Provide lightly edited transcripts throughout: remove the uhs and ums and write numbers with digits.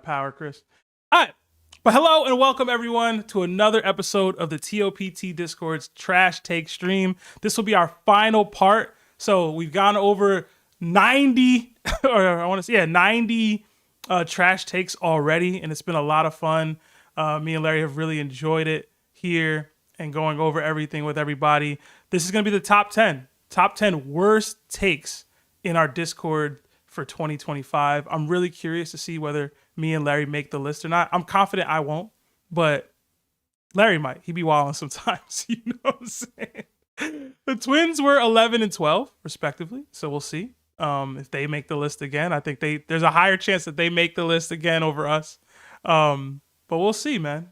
Power, Chris. All right. But hello and welcome everyone to another episode of the TOPT Discord's Trash Take Stream. This will be our final part. So we've gone over 90, or I want to say, 90 trash takes already, and it's been a lot of fun. Me and Larry have really enjoyed it here and going over everything with everybody. This is going to be the top 10 worst takes in our Discord for 2025. I'm really curious to see whether me and Larry make the list or not. I'm confident I won't, but Larry might. He be wilding sometimes. You know what I'm saying? The Twins were 11 and 12, respectively. So we'll see if they make the list again. I think there's a higher chance that they make the list again over us. But we'll see, man.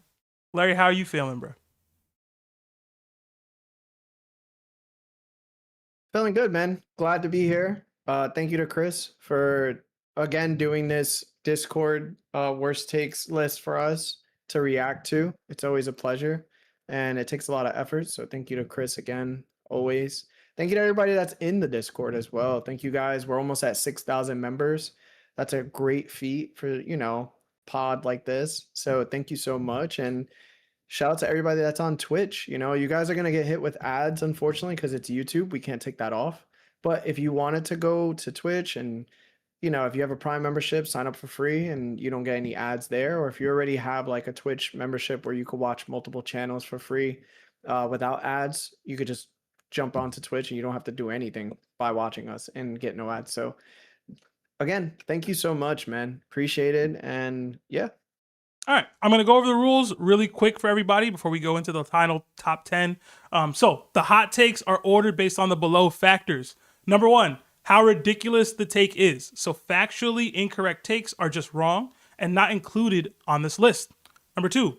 Larry, how are you feeling, bro? Feeling good, man. Glad to be here. Thank you to Chris for, again, doing this Discord worst takes list for us to react to. It's always a pleasure, and it takes a lot of effort. So thank you to Chris again, always. Thank you to everybody that's in the Discord as well. Thank you guys. We're almost at 6,000 members. That's a great feat for, pod like this. So thank you so much. And shout out to everybody that's on Twitch. You guys are going to get hit with ads, unfortunately, because it's YouTube. We can't take that off. But if you wanted to go to Twitch and, if you have a Prime membership, sign up for free and you don't get any ads there. Or if you already have like a Twitch membership where you could watch multiple channels for free without ads, you could just jump onto Twitch and you don't have to do anything by watching us and get no ads. So again, thank you so much, man. Appreciate it. And yeah. All right, I'm going to go over the rules really quick for everybody before we go into the final top 10. So the hot takes are ordered based on the below factors. Number one, how ridiculous the take is. So factually incorrect takes are just wrong and not included on this list. Number two,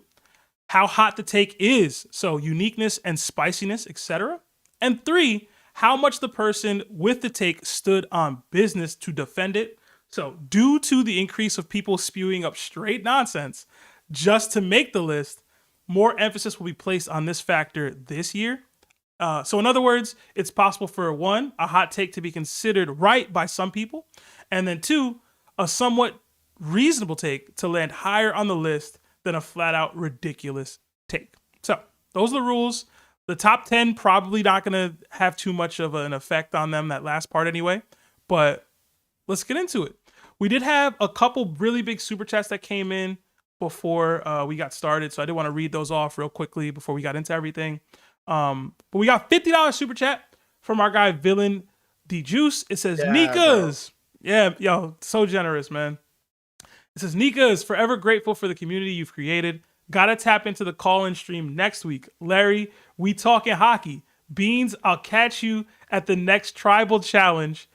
how hot the take is. So uniqueness and spiciness, etc. And three, how much the person with the take stood on business to defend it. So due to the increase of people spewing up straight nonsense just to make the list, more emphasis will be placed on this factor this year. So in other words, it's possible for one, a hot take to be considered right by some people, and then two, a somewhat reasonable take to land higher on the list than a flat out ridiculous take. So those are the rules. The top 10 probably not going to have too much of an effect on them, that last part anyway, but let's get into it. We did have a couple really big super chats that came in before we got started, so I did want to read those off real quickly before we got into everything. But we got $50 super chat from our guy Villain D Juice. It says, Nika's. Yeah, yo, so generous, man. It says, Nika is forever grateful for the community you've created. Gotta tap into the call-in stream next week. Larry, we talking hockey. Beans, I'll catch you at the next tribal challenge.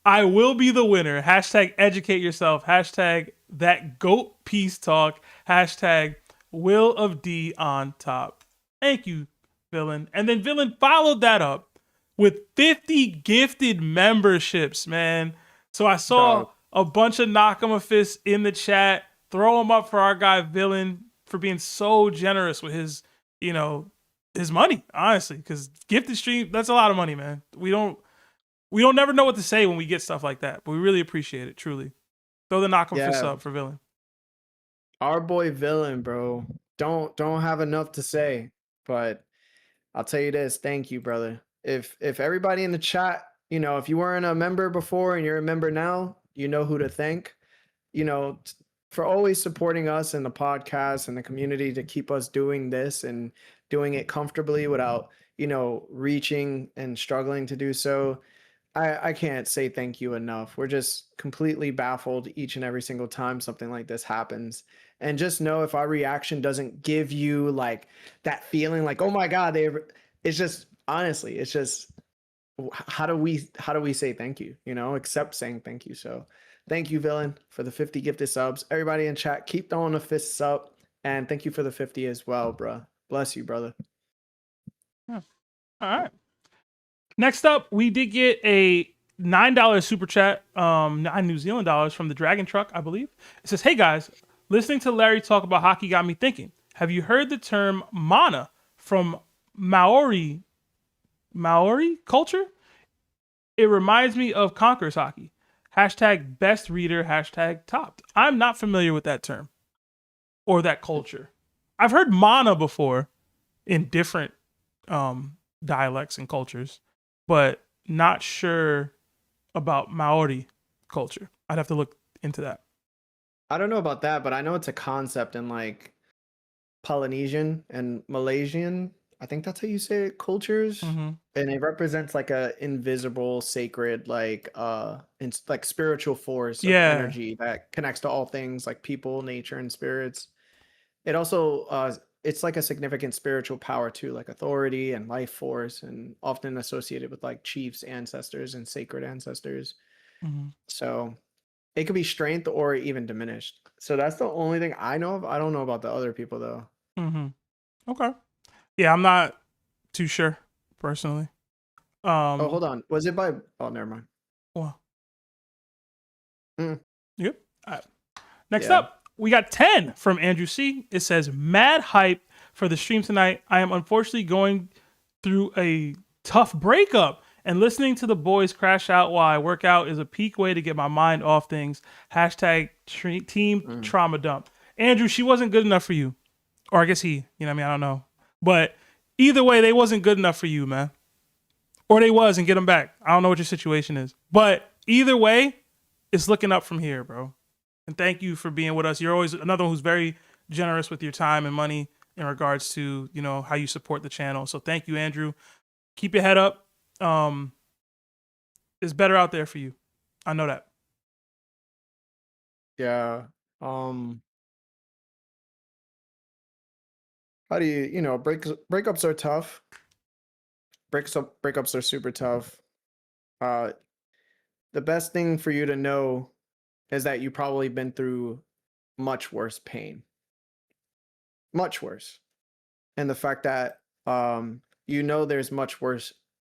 I will be the winner. Hashtag educate yourself. Hashtag that GOAT peace talk. Hashtag will of D on top. Thank you, Villain. And then Villain followed that up with 50 gifted memberships, man. So I saw a bunch of Nakama fists in the chat. Throw them up for our guy Villain for being so generous with his, his money, honestly. Because gifted stream, that's a lot of money, man. We don't never know what to say when we get stuff like that, but we really appreciate it, truly. Throw the Nakama fists up for Villain. Our boy Villain, bro. Don't have enough to say, but I'll tell you this. Thank you, brother. If everybody in the chat, if you weren't a member before and you're a member now, you know who to thank, for always supporting us in the podcast and the community to keep us doing this and doing it comfortably without, reaching and struggling to do so. I can't say thank you enough. We're just completely baffled each and every single time something like this happens. And just know if our reaction doesn't give you like that feeling like, oh my God, it's just, honestly, it's just, how do we say thank you, except saying thank you. So thank you, Villain, for the 50 gifted subs. Everybody in chat, keep throwing the fists up. And thank you for the 50 as well, bro. Bless you, brother. Yeah. All right. Next up, we did get a $9 super chat, 9 New Zealand dollars from the Dragon Truck, I believe. It says, hey guys, listening to Larry talk about hockey got me thinking. Have you heard the term mana from Maori culture? It reminds me of Conquerors hockey. Hashtag best reader, hashtag topped. I'm not familiar with that term or that culture. I've heard mana before in different dialects and cultures, but not sure about Maori culture. I'd have to look into that. I don't know about that, but I know it's a concept in like Polynesian and Malaysian. I think that's how you say it, cultures. Mm-hmm. And it represents like a invisible, sacred, like spiritual force of Yeah. energy that connects to all things like people, nature, and spirits. It also it's like a significant spiritual power too, like authority and life force, and often associated with like chiefs, ancestors, and sacred ancestors. Mm-hmm. So it could be strength or even diminished. So that's the only thing I know of. I don't know about the other people though. Mm-hmm. Okay. Yeah, I'm not too sure personally. Oh, hold on. Was it by? Oh, never mind. Well, Mm, yep. All right. Next yeah. up, we got 10 from Andrew C. It says, mad hype for the stream tonight. I am unfortunately going through a tough breakup, and listening to the boys crash out while I work out is a peak way to get my mind off things. Hashtag team Mm. trauma dump. Andrew, she wasn't good enough for you. Or I guess he, you know what I mean? I don't know. But either way, they wasn't good enough for you, man. Or they was, and get them back. I don't know what your situation is. But either way, it's looking up from here, bro. And thank you for being with us. You're always another one who's very generous with your time and money in regards to, you know, how you support the channel. So thank you, Andrew. Keep your head up. It's better out there for you. I know that. Yeah. How do breakups are tough. Breakups are super tough. Uh the best thing for you to know is that you've probably been through much worse pain. Much worse. And the fact that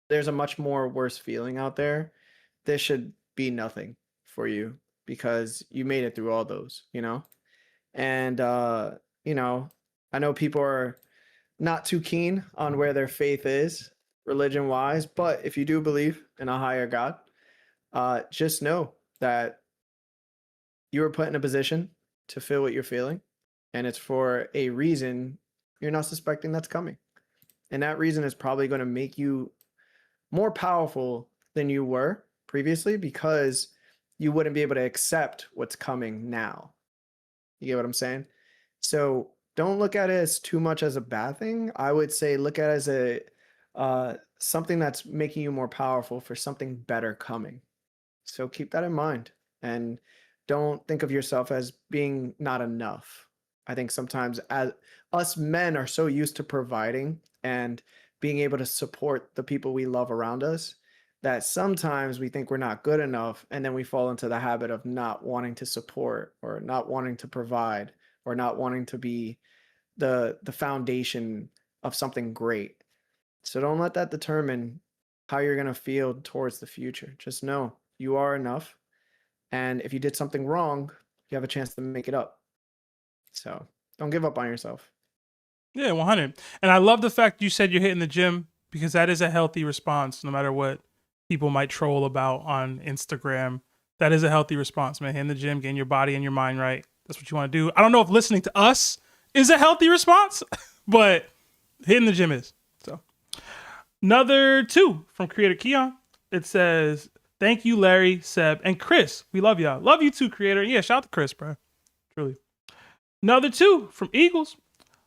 there's a much more worse feeling out there. This should be nothing for you because you made it through all those, you know? And you know, I know people are not too keen on where their faith is religion wise, but if you do believe in a higher God, just know that you were put in a position to feel what you're feeling, and it's for a reason you're not suspecting that's coming. And that reason is probably going to make you more powerful than you were previously because you wouldn't be able to accept what's coming now. You get what I'm saying? So don't look at it as too much as a bad thing. I would say look at it as a something that's making you more powerful for something better coming. So keep that in mind and don't think of yourself as being not enough. I think sometimes as us men are so used to providing and being able to support the people we love around us that sometimes we think we're not good enough and then we fall into the habit of not wanting to support or not wanting to provide or not wanting to be the foundation of something great. So don't let that determine how you're going to feel towards the future. Just know you are enough. And if you did something wrong, you have a chance to make it up. So don't give up on yourself. Yeah, 100. And I love the fact you said you're hitting the gym because that is a healthy response no matter what people might troll about on Instagram. That is a healthy response, man. Hitting the gym, getting your body and your mind right. That's what you want to do. I don't know if listening to us is a healthy response, but hitting the gym is. So, another 2 from creator Keon. It says, thank you, Larry, Seb, and Chris. We love y'all. Love you too, creator. Yeah, shout out to Chris, bro. Truly. Another 2 from Eagles.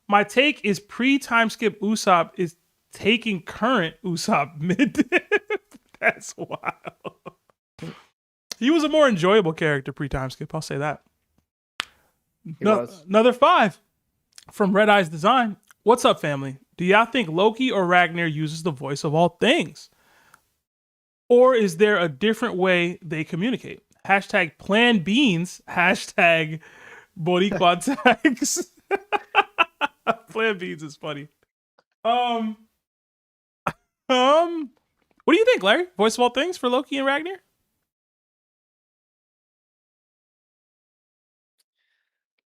My take is pre-time skip Usopp is taking current Usopp mid. That's wild. He was a more enjoyable character pre-time skip. I'll say that. Another 5 from Red Eyes Design. What's up, family? Do y'all think Loki or Ragnar uses the voice of all things? Or is there a different way they communicate? Hashtag plan beans. Hashtag Boricua tags. Plan beans is funny. What do you think, Larry? Voice of all things for Loki and Ragnar?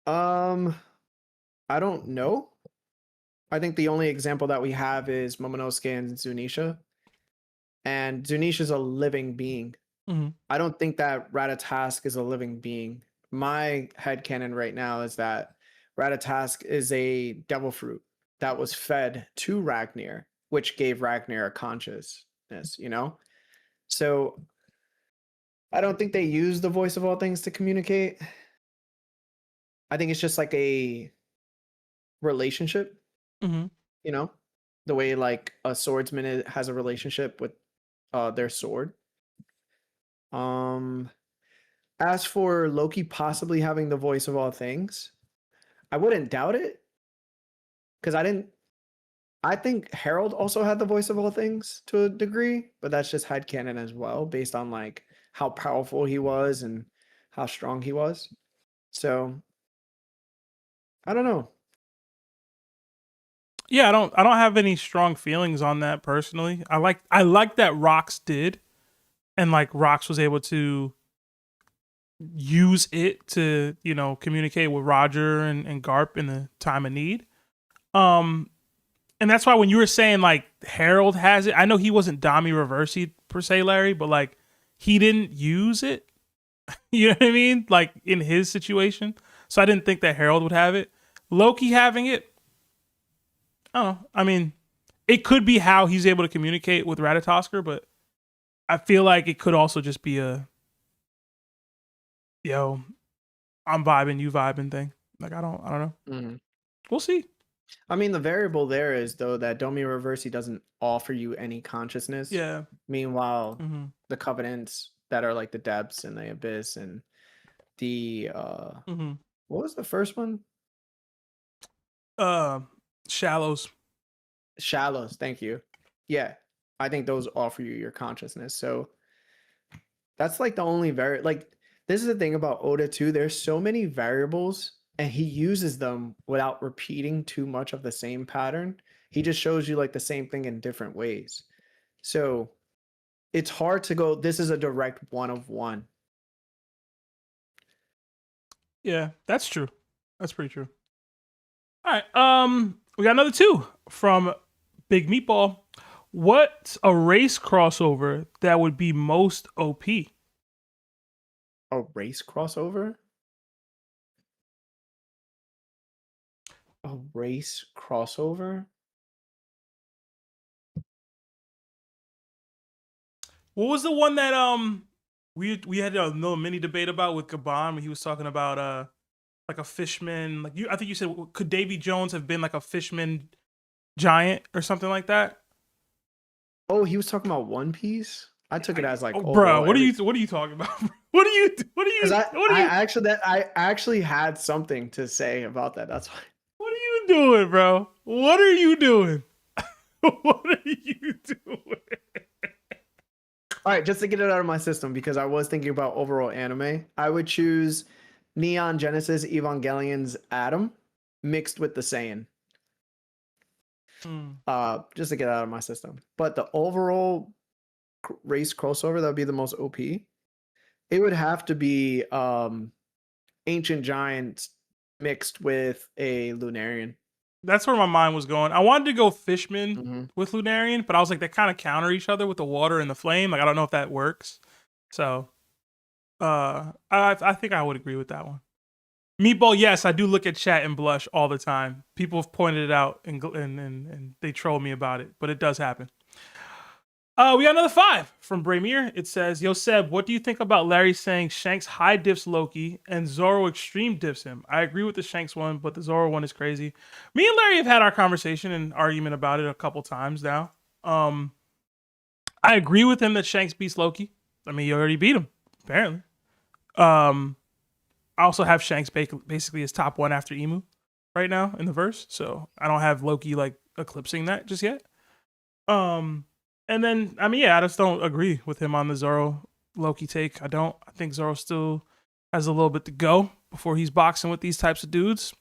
I don't know. I think the only example that we have is Momonosuke and Zunisha. And Zunisha's a living being. Mhm. I don't think that Ratatask is a living being. My headcanon right now is that Ratatask is a devil fruit that was fed to Ragnar, which gave Ragnar a consciousness, you know? So I don't think they use the voice of all things to communicate. I think it's just like a relationship, Mhm. you know? The way like a swordsman has a relationship with their sword. Um As for Loki possibly having the voice of all things, I wouldn't doubt it because I think Harold also had the voice of all things to a degree, but that's just headcanon as well, based on like how powerful he was and how strong he was. So I don't know. Yeah, I don't have any strong feelings on that personally. I like that Rox did, and like Rox was able to use it to, communicate with Roger and Garp in the time of need. Um and that's why when you were saying like Harold has it, I know he wasn't Dami Reversi per se, Larry, but like he didn't use it. You know what I mean? Like in his situation. So I didn't think that Harold would have it. Loki having it, I don't know. I mean, it could be how he's able to communicate with Ratatosker, but I feel like it could also just be a yo, I'm vibing, you vibing thing. Like I don't know. Mhm. We'll see. I mean, the variable there is though that Domi Reversi doesn't offer you any consciousness. Yeah. Meanwhile, Mm-hmm. the covenants that are like the depths and the abyss and the Mm-hmm. what was the first one? Uh, Shallows. Shallows, thank you. Yeah, I think those offer you your consciousness. So that's like the only like this is the thing about Oda too. There's so many variables and he uses them without repeating too much of the same pattern. He just shows you like the same thing in different ways. So it's hard to go, this is a direct one of one. Yeah, that's true. That's pretty true. All right. We got another two from Big Meatball. What's a race crossover that would be most OP? A race crossover? A race crossover? What was the one that we had a little mini debate about with Gabon when he was talking about like a fishman, like I think you said, could Davy Jones have been like a fishman giant or something like that? Oh, he was talking about One Piece? I took it as like Oh, bro, overall every. what are you talking about? Because I actually had something to say about that. That's why. what are you doing, bro? What are you doing? What are you doing? All right, just to get it out of my system, because I was thinking about overall anime, I would choose Neon Genesis Evangelion's Adam mixed with the Saiyan. Hmm. Just to get it out of my system. But the overall race crossover that would be the most OP. It would have to be Ancient Giants mixed with a Lunarian. That's where my mind was going. I wanted to go Fishman Mm-hmm. with Lunarian, but I was like, they kind of counter each other with the water and the flame. Like, I don't know if that works. So, I think I would agree with that one. Meatball, yes, I do look at chat and blush all the time. People have pointed it out and they troll me about it, but it does happen. We got another 5 from Bramir. It says, Yo Seb, what do you think about Larry saying Shanks high diffs Loki and Zoro extreme diffs him? I agree with the Shanks one, but the Zoro one is crazy. Me and Larry have had our conversation and argument about it a couple times now. I agree with him that Shanks beats Loki. I mean, you already beat him, apparently. Um, I also have Shanks basically as top 1 after Emu right now in the verse, so I don't have Loki like eclipsing that just yet. And then I mean, yeah, I just don't agree with him on the Zoro Loki take. I don't. I think Zoro still has a little bit to go before he's boxing with these types of dudes.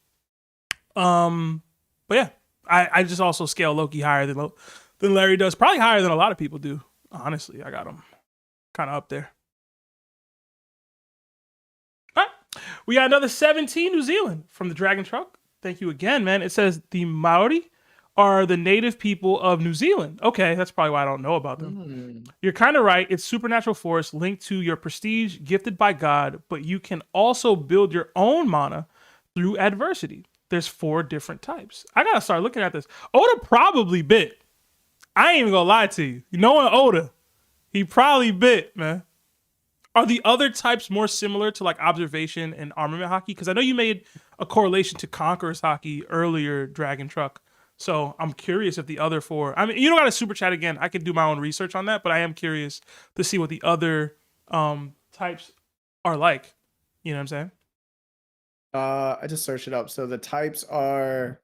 But yeah, I just also scale Loki higher than Larry does. Probably higher than a lot of people do. Honestly, I got him kind of up there. All right, we got another 17 New Zealand from the Dragon Truck. Thank you again, man. It says the Maori are the native people of New Zealand. Okay, that's probably why I don't know about them. Mm. You're kind of right. It's supernatural force linked to your prestige, gifted by God, but you can also build your own mana through adversity. There's 4 different types. I gotta start looking at this. Oda probably bit. I ain't even gonna lie to you. Knowing Oda, he probably bit, man. Are the other types more similar to like observation and armament hockey? Because I know you made a correlation to Conqueror's hockey earlier, Dragon Truck. So I'm curious if the other 4. I mean, you don't got to super chat again. I could do my own research on that, but I am curious to see what the other types are like. You know what I'm saying? I just searched it up. So the types are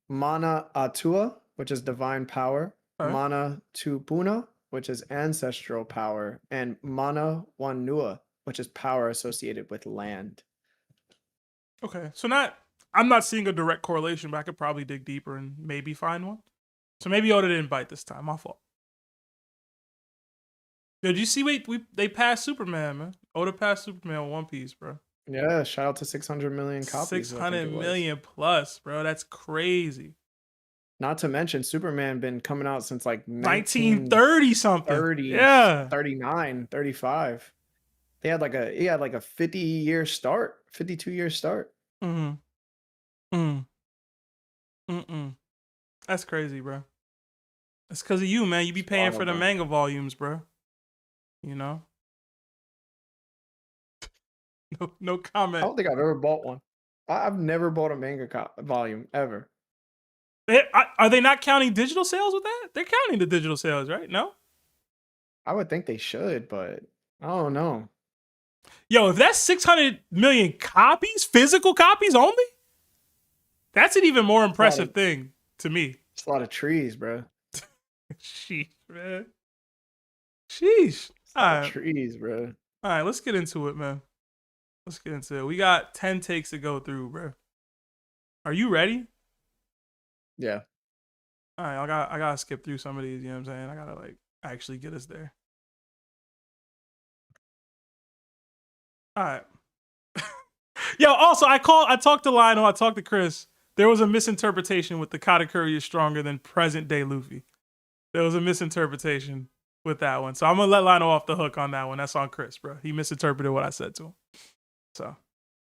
Mana Atua, which is divine power, All right. Mana Tupuna, which is ancestral power, and Mana Wanua, which is power associated with land. Okay. So I'm not seeing a direct correlation, but I could probably dig deeper and maybe find one. So maybe Oda didn't bite this time. My fault. Did you see? Wait, they passed Superman, man. Oda passed Superman on One Piece, bro. Yeah, shout out to 600 million copies. 600 million plus, bro. That's crazy. Not to mention, Superman been coming out since like 1930 something. 30, Yeah. 39, 35. He had like a 50-year start, 52-year start. That's crazy, bro. That's because of you, man. You be paying for the manga volumes, bro. You know? No comment. I don't think I've ever bought one. I've never bought a manga volume ever. Are they not counting digital sales with that? They're counting the digital sales, right? No? I would think they should, but I don't know. Yo, if that's 600 million copies, physical copies only, that's an even more impressive thing to me. It's a lot of trees, bro. Sheesh, man. Sheesh. All right. Trees, bro. All right, let's get into it, man. Let's get into it. We got 10 takes to go through, bro. Are you ready? Yeah. All right, I gotta skip through some of these, you know what I'm saying? I gotta like actually get us there. All right. Yo, also I talked to Lionel, I talked to Chris. There was a misinterpretation with the Katakuri is stronger than present day Luffy. There was a misinterpretation with that one. So I'm gonna let Lionel off the hook on that one. That's on Chris, bro. He misinterpreted what I said to him. So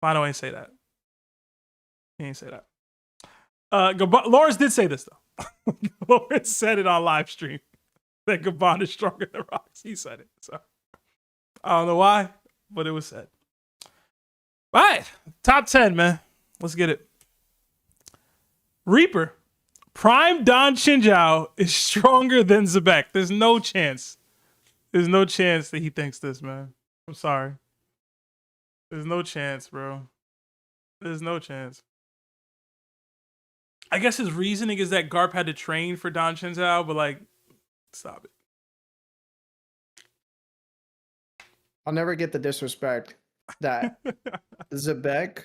Lionel ain't say that. He ain't say that. Lawrence did say this though. Lawrence said it on live stream that Gabon is stronger than Rocks. He said it. So I don't know why, but it was said. All right, top 10, man. Let's get it. Reaper, Prime Don Chinjao is stronger than Xebec. There's no chance. There's no chance that he thinks this, man. I'm sorry. There's no chance, bro. There's no chance. I guess his reasoning is that Garp had to train for Don Chinjao, but like, stop it. I'll never get the disrespect that Xebec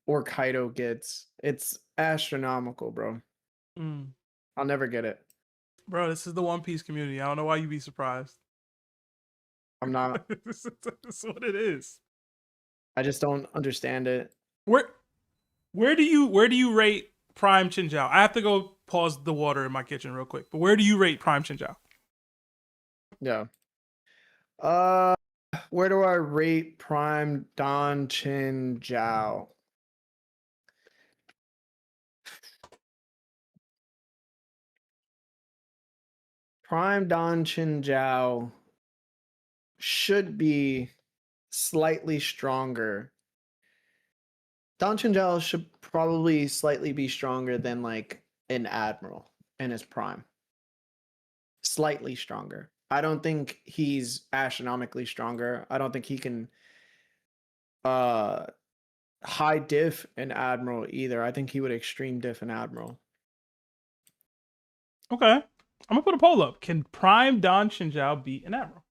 or Kaido gets. It's astronomical, bro. I'll never get it. Bro, this is the One Piece community. I don't know why you'd be surprised. I'm not. This is what it is. I just don't understand it. Where do you rate Prime Chinjao? I have to go pause the water in my kitchen real quick. But where do you rate Prime Chinjao? Yeah. Where do I rate Prime Don Chinjao? Prime Don Chinjao should be slightly stronger. Don Chinjao should probably slightly be stronger than like an Admiral in his prime. Slightly stronger. I don't think he's astronomically stronger. I don't think he can high diff an Admiral either. I think he would extreme diff an Admiral. Okay. I'm gonna put a poll up. Can Prime Don Chinjao beat an Admiral?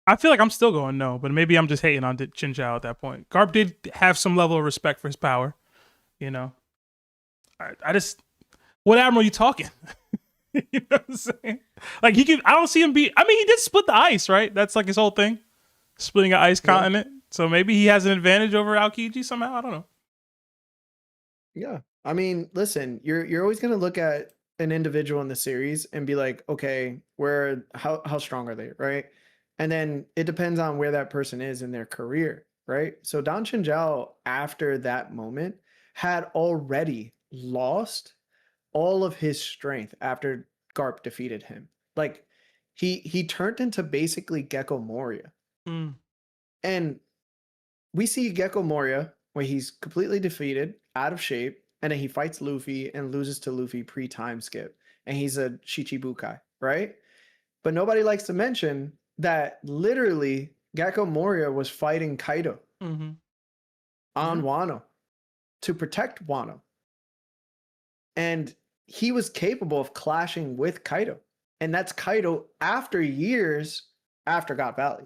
I feel like I'm still going no, but maybe I'm just hating on Chinjao at that point. Garp did have some level of respect for his power, you know. I just, what Admiral you talking? You know what I'm saying? Like I don't see him beat. I mean, he did split the ice, right? That's like his whole thing, splitting an ice continent. So maybe he has an advantage over Aokiji somehow. I don't know. Yeah. I mean, listen, you're always gonna look at an individual in the series and be like, okay, where how strong are they, right? And then it depends on where that person is in their career, right? So Don Chinjao, after that moment, had already lost all of his strength after Garp defeated him. Like he turned into basically Gecko Moria. Mm. And we see Gecko Moria where he's completely defeated, out of shape, and then he fights Luffy and loses to Luffy pre-time skip. And he's a Shichibukai, right? But nobody likes to mention that literally Gecko Moria was fighting Kaido Mm-hmm. on Yeah. Wano to protect Wano. And he was capable of clashing with Kaido. And that's Kaido after years after God Valley.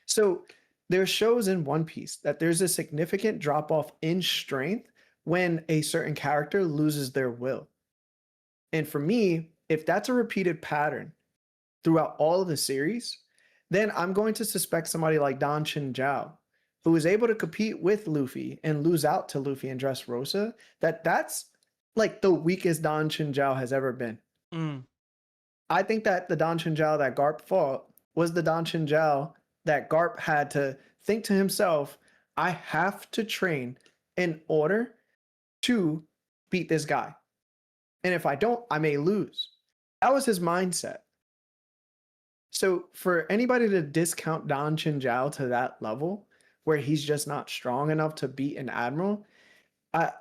So there shows in One Piece that there's a significant drop off in strength when a certain character loses their will. And for me, if that's a repeated pattern throughout all of the series, then I'm going to suspect somebody like Don Chinjao, who is able to compete with Luffy and lose out to Luffy and Dressrosa, that's like the weakest Don Chinjao has ever been. Mm. I think that the Don Chinjao that Garp fought was the Don Chinjao that Garp had to think to himself, I have to train in order to beat this guy. And if I don't, I may lose. That was his mindset. So for anybody to discount Don Chinjao to that level, where he's just not strong enough to beat an admiral, I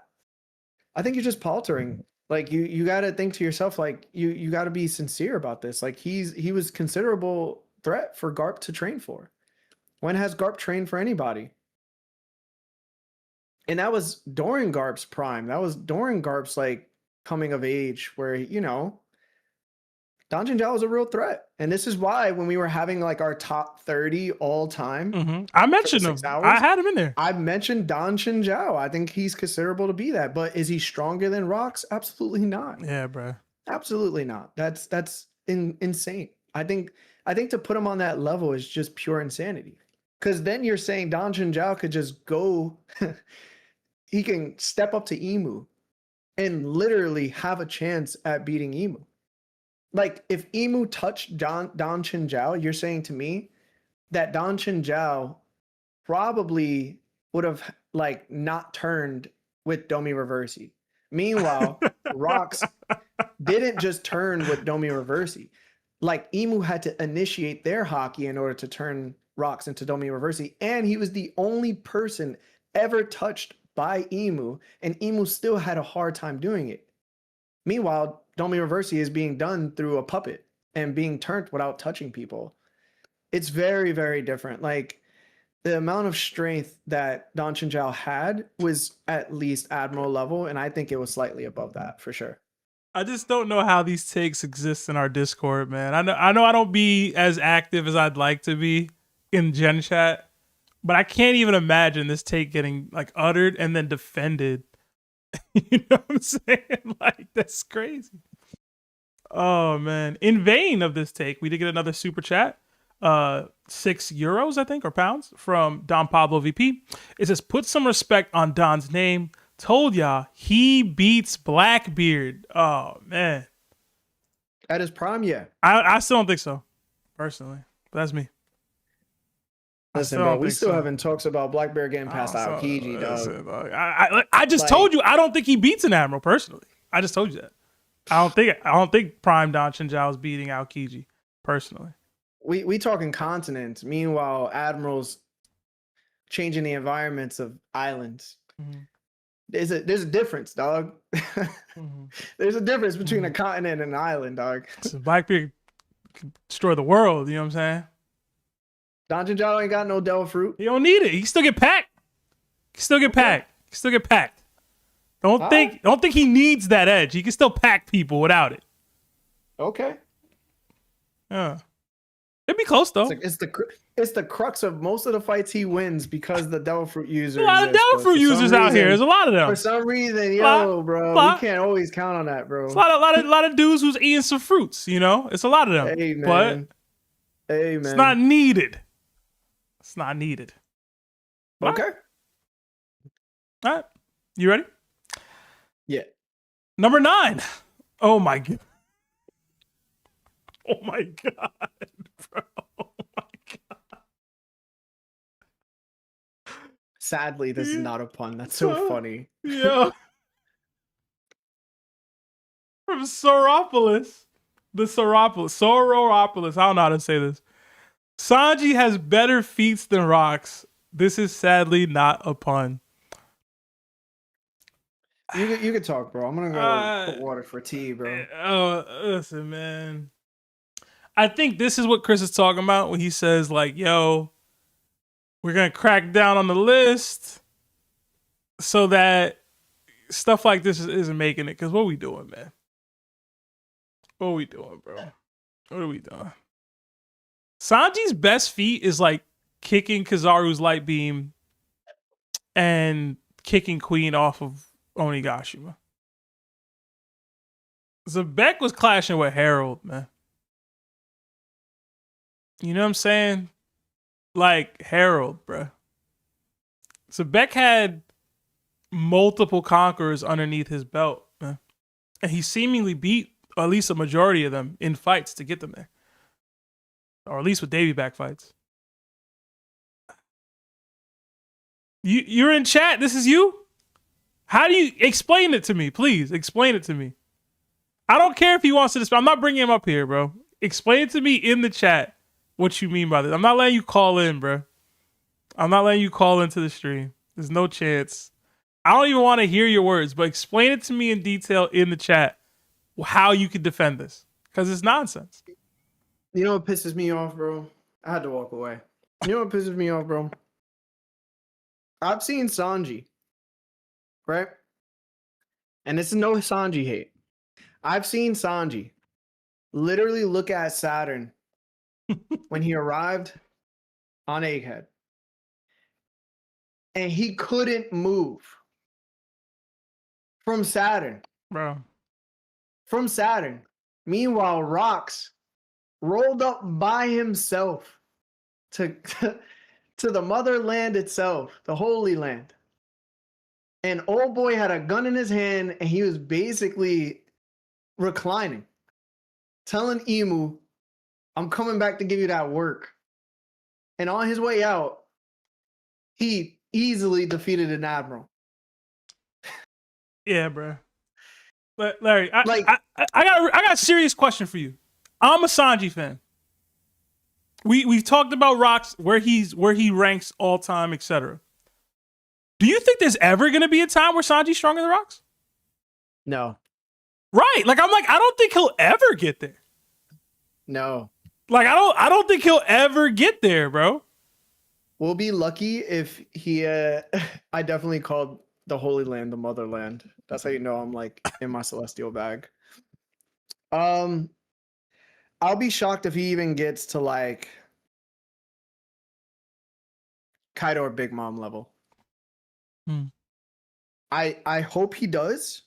I think you're just paltering. Like you got to think to yourself, like you got to be sincere about this. Like he was considerable threat for Garp to train for. When has Garp trained for anybody? And that was during Garp's prime. That was during Garp's like coming of age, where Don Chinjao was a real threat. And this is why when we were having like our top 30 all time Mm-hmm. I for the mentioned 6 him. I hours, had him in there. I mentioned Don Chinjao. I think he's considerable to be that. But is he stronger than Rocks? Absolutely not. Yeah, bro. Absolutely not. That's insane. I think to put him on that level is just pure insanity. Because then you're saying Don Chinjao could just go, he can step up to Emu and literally have a chance at beating Emu. Like if Emu touched Don Chinjao, you're saying to me that Don Chinjao probably would have like not turned with Domi Reversi. Meanwhile, Rocks didn't just turn with Domi Reversi. Like Emu had to initiate their hockey in order to turn Rocks into Domi Reversi, and he was the only person ever touched by Emu, and Emu still had a hard time doing it. Meanwhile, Domi Reversi is being done through a puppet and being turned without touching people. It's very, very different. Like the amount of strength that Don Chinjao had was at least Admiral level, and I think it was slightly above that for sure. I just don't know how these takes exist in our Discord, man. I know I don't be as active as I'd like to be in Gen Chat, but I can't even imagine this take getting like uttered and then defended. You know what I'm saying? Like that's crazy. Oh man. In vain of this take, we did get another super chat. €6, I think, or pounds from Don Pablo VP. It says, put some respect on Don's name. Told y'all he beats Blackbeard. Oh man. At his prime, yeah. I still don't think so, personally. But that's me. Listen, bro, we still having talks about Blackbeard getting past Aokiji, dog. I just told you I don't think he beats an Admiral personally. I just told you that. I don't think Prime Don Chinjao is beating Aokiji personally. We talking continents. Meanwhile, admirals changing the environments of islands. Mm-hmm. There's a difference, dog. Mm-hmm. There's a difference between a continent and an island, dog. So Blackbeard can destroy the world. You know what I'm saying? Don Chinjao ain't got no devil fruit. He don't need it. He can still get packed. Don't think he needs that edge. He can still pack people without it. Okay. Yeah. It'd be close though. It's the crux of most of the fights he wins because the devil fruit users. A lot of devil fruit users out here. There's a lot of them. For some reason, we can't always count on that, bro. It's a lot of dudes who's eating some fruits. You know, it's a lot of them. Hey man. But it's not needed. It's not needed. Okay. All right. You ready? Yeah. Number 9. Oh my god. Oh my god, bro. Oh my god. Sadly, this is not a pun. That's so funny. Yeah. From Soropolis. The Soropolis. I don't know how to say this. Sanji has better feats than rocks. This is sadly not a pun. You could talk, bro. I'm gonna go put water for tea, bro. Oh, listen, man. I think this is what Chris is talking about when he says, like, yo, we're going to crack down on the list so that stuff like this isn't making it. Because what are we doing, man? What are we doing, bro? What are we doing? Sanji's best feat is like kicking Kizaru's light beam and kicking Queen off of Onigashima. Xebec was clashing with Harold, man. You know what I'm saying? Like Harold, bro. Xebec had multiple conquerors underneath his belt, man. And he seemingly beat at least a majority of them in fights to get them there. Or at least with Davy back fights. You're in chat. This is you? How do you explain it to me? Please explain it to me. I don't care if he wants to. I'm not bringing him up here, bro. Explain it to me in the chat what you mean by this. I'm not letting you call in, bro. I'm not letting you call into the stream. There's no chance. I don't even want to hear your words, but explain it to me in detail in the chat how you could defend this. Because it's nonsense. You know what pisses me off, bro? I had to walk away. You know what pisses me off, bro? I've seen Sanji, right? And this is no Sanji hate. I've seen Sanji literally look at Saturn when he arrived on Egghead. And he couldn't move from Saturn. Bro. From Saturn. Meanwhile, Rox rolled up by himself to the motherland itself, the Holy Land. And old boy had a gun in his hand and he was basically reclining, telling Emu, I'm coming back to give you that work. And on his way out, he easily defeated an admiral. Yeah, bro. But Larry, I got a serious question for you. I'm a Sanji fan. We've talked about Rox, where he ranks all time, etc. Do you think there's ever gonna be a time where Sanji's stronger than Rox? No. Right. Like I don't think he'll ever get there. No. Like I don't think he'll ever get there, bro. We'll be lucky if he I definitely called the Holy Land the motherland. That's how you know I'm like in my celestial bag. I'll be shocked if he even gets to like Kaido or Big Mom level. I hope he does,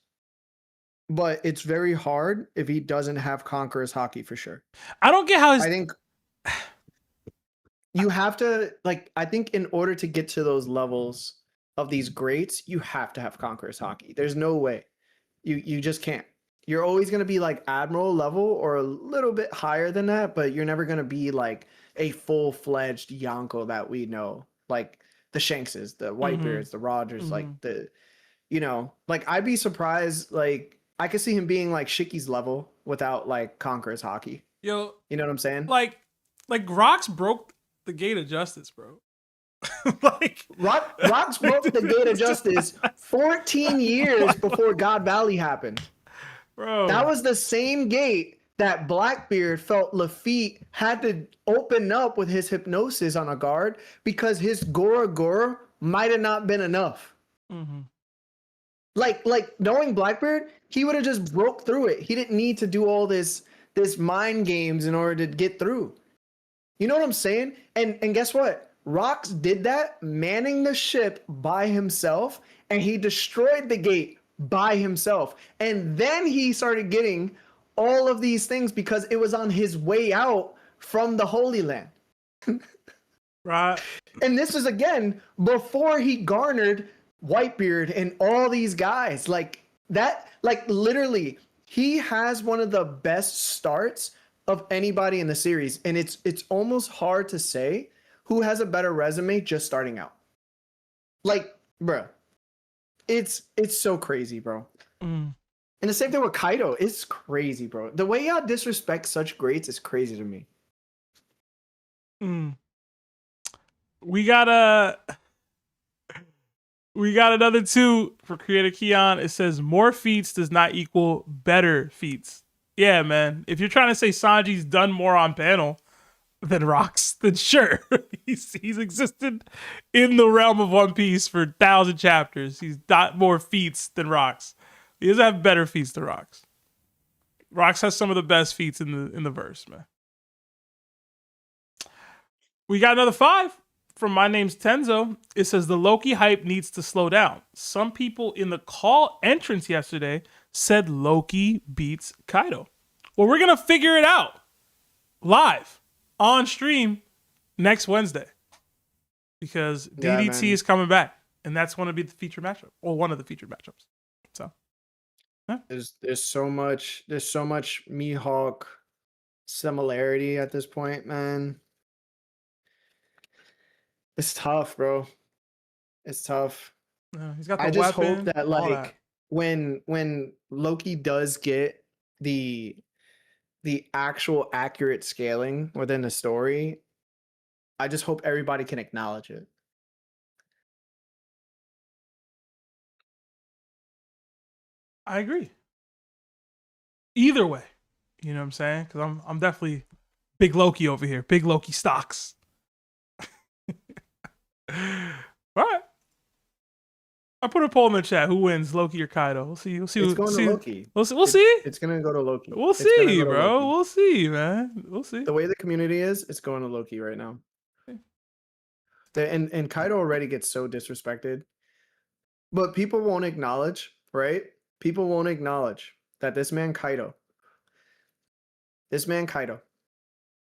but it's very hard if he doesn't have Conqueror's Haki for sure. I don't get how I think you have to, like, I think in order to get to those levels of these greats, you have to have Conqueror's Haki. There's no way. You just can't. You're always going to be like Admiral level or a little bit higher than that, but you're never going to be like a full-fledged Yonko that we know. Like the Shankses, the Whitebeards, the Rogers, like the, you know, like I'd be surprised. Like I could see him being like Shicky's level without like Conqueror's Haki. Yo, you know what I'm saying? Like Rox broke the gate of justice, bro. Like Rox broke the gate of justice 14 years before God Valley happened. Bro. That was the same gate that Blackbeard felt Luffy had to open up with his hypnosis on a guard because his Gora Gora might have not been enough. Like knowing Blackbeard, he would have just broke through it. He didn't need to do all this mind games in order to get through. You know what I'm saying? And guess what? Rox did that, manning the ship by himself, and he destroyed the gate by himself. And then he started getting all of these things because it was on his way out from the Holy Land. Right. And this is, again, before he garnered Whitebeard and all these guys. Like, That, like, literally, he has one of the best starts of anybody in the series, and it's almost hard to say who has a better resume just starting out. Like, bro, it's so crazy, bro. Mm. And the same thing with Kaido. It's crazy, bro. The way y'all disrespect such greats is crazy to me. Mm. We got another 2 for Creator Keon. It says more feats does not equal better feats. Yeah, man. If you're trying to say Sanji's done more on panel than Rocks, then sure. he's existed in the realm of One Piece for 1,000 chapters. He's got more feats than Rocks. He doesn't have better feats than Rocks. Rocks has some of the best feats in the verse, man. We got another 5 from My Name's Tenzo. It says the Loki hype needs to slow down. Some people in the call entrance yesterday said Loki beats Kaido. Well, we're going to figure it out live on stream next Wednesday because DDT is coming back, and that's going to be the feature matchup, or one of the featured matchups. So yeah. There's so much Mihawk similarity at this point, man. It's tough, bro. It's tough. He's got the I just weapon, hope that, like, when Loki does get the actual accurate scaling within the story, I just hope everybody can acknowledge it. I agree. Either way, you know what I'm saying? Because I'm definitely big Loki over here. Big Loki stocks. All right. I put a poll in the chat. Who wins, Loki or Kaido? We'll see. It's going to Loki. We'll see. It's going to go to Loki. We'll see, bro. We'll see, man. We'll see. The way the community is, it's going to Loki right now. And Kaido already gets so disrespected. But people won't acknowledge, right? People won't acknowledge that this man Kaido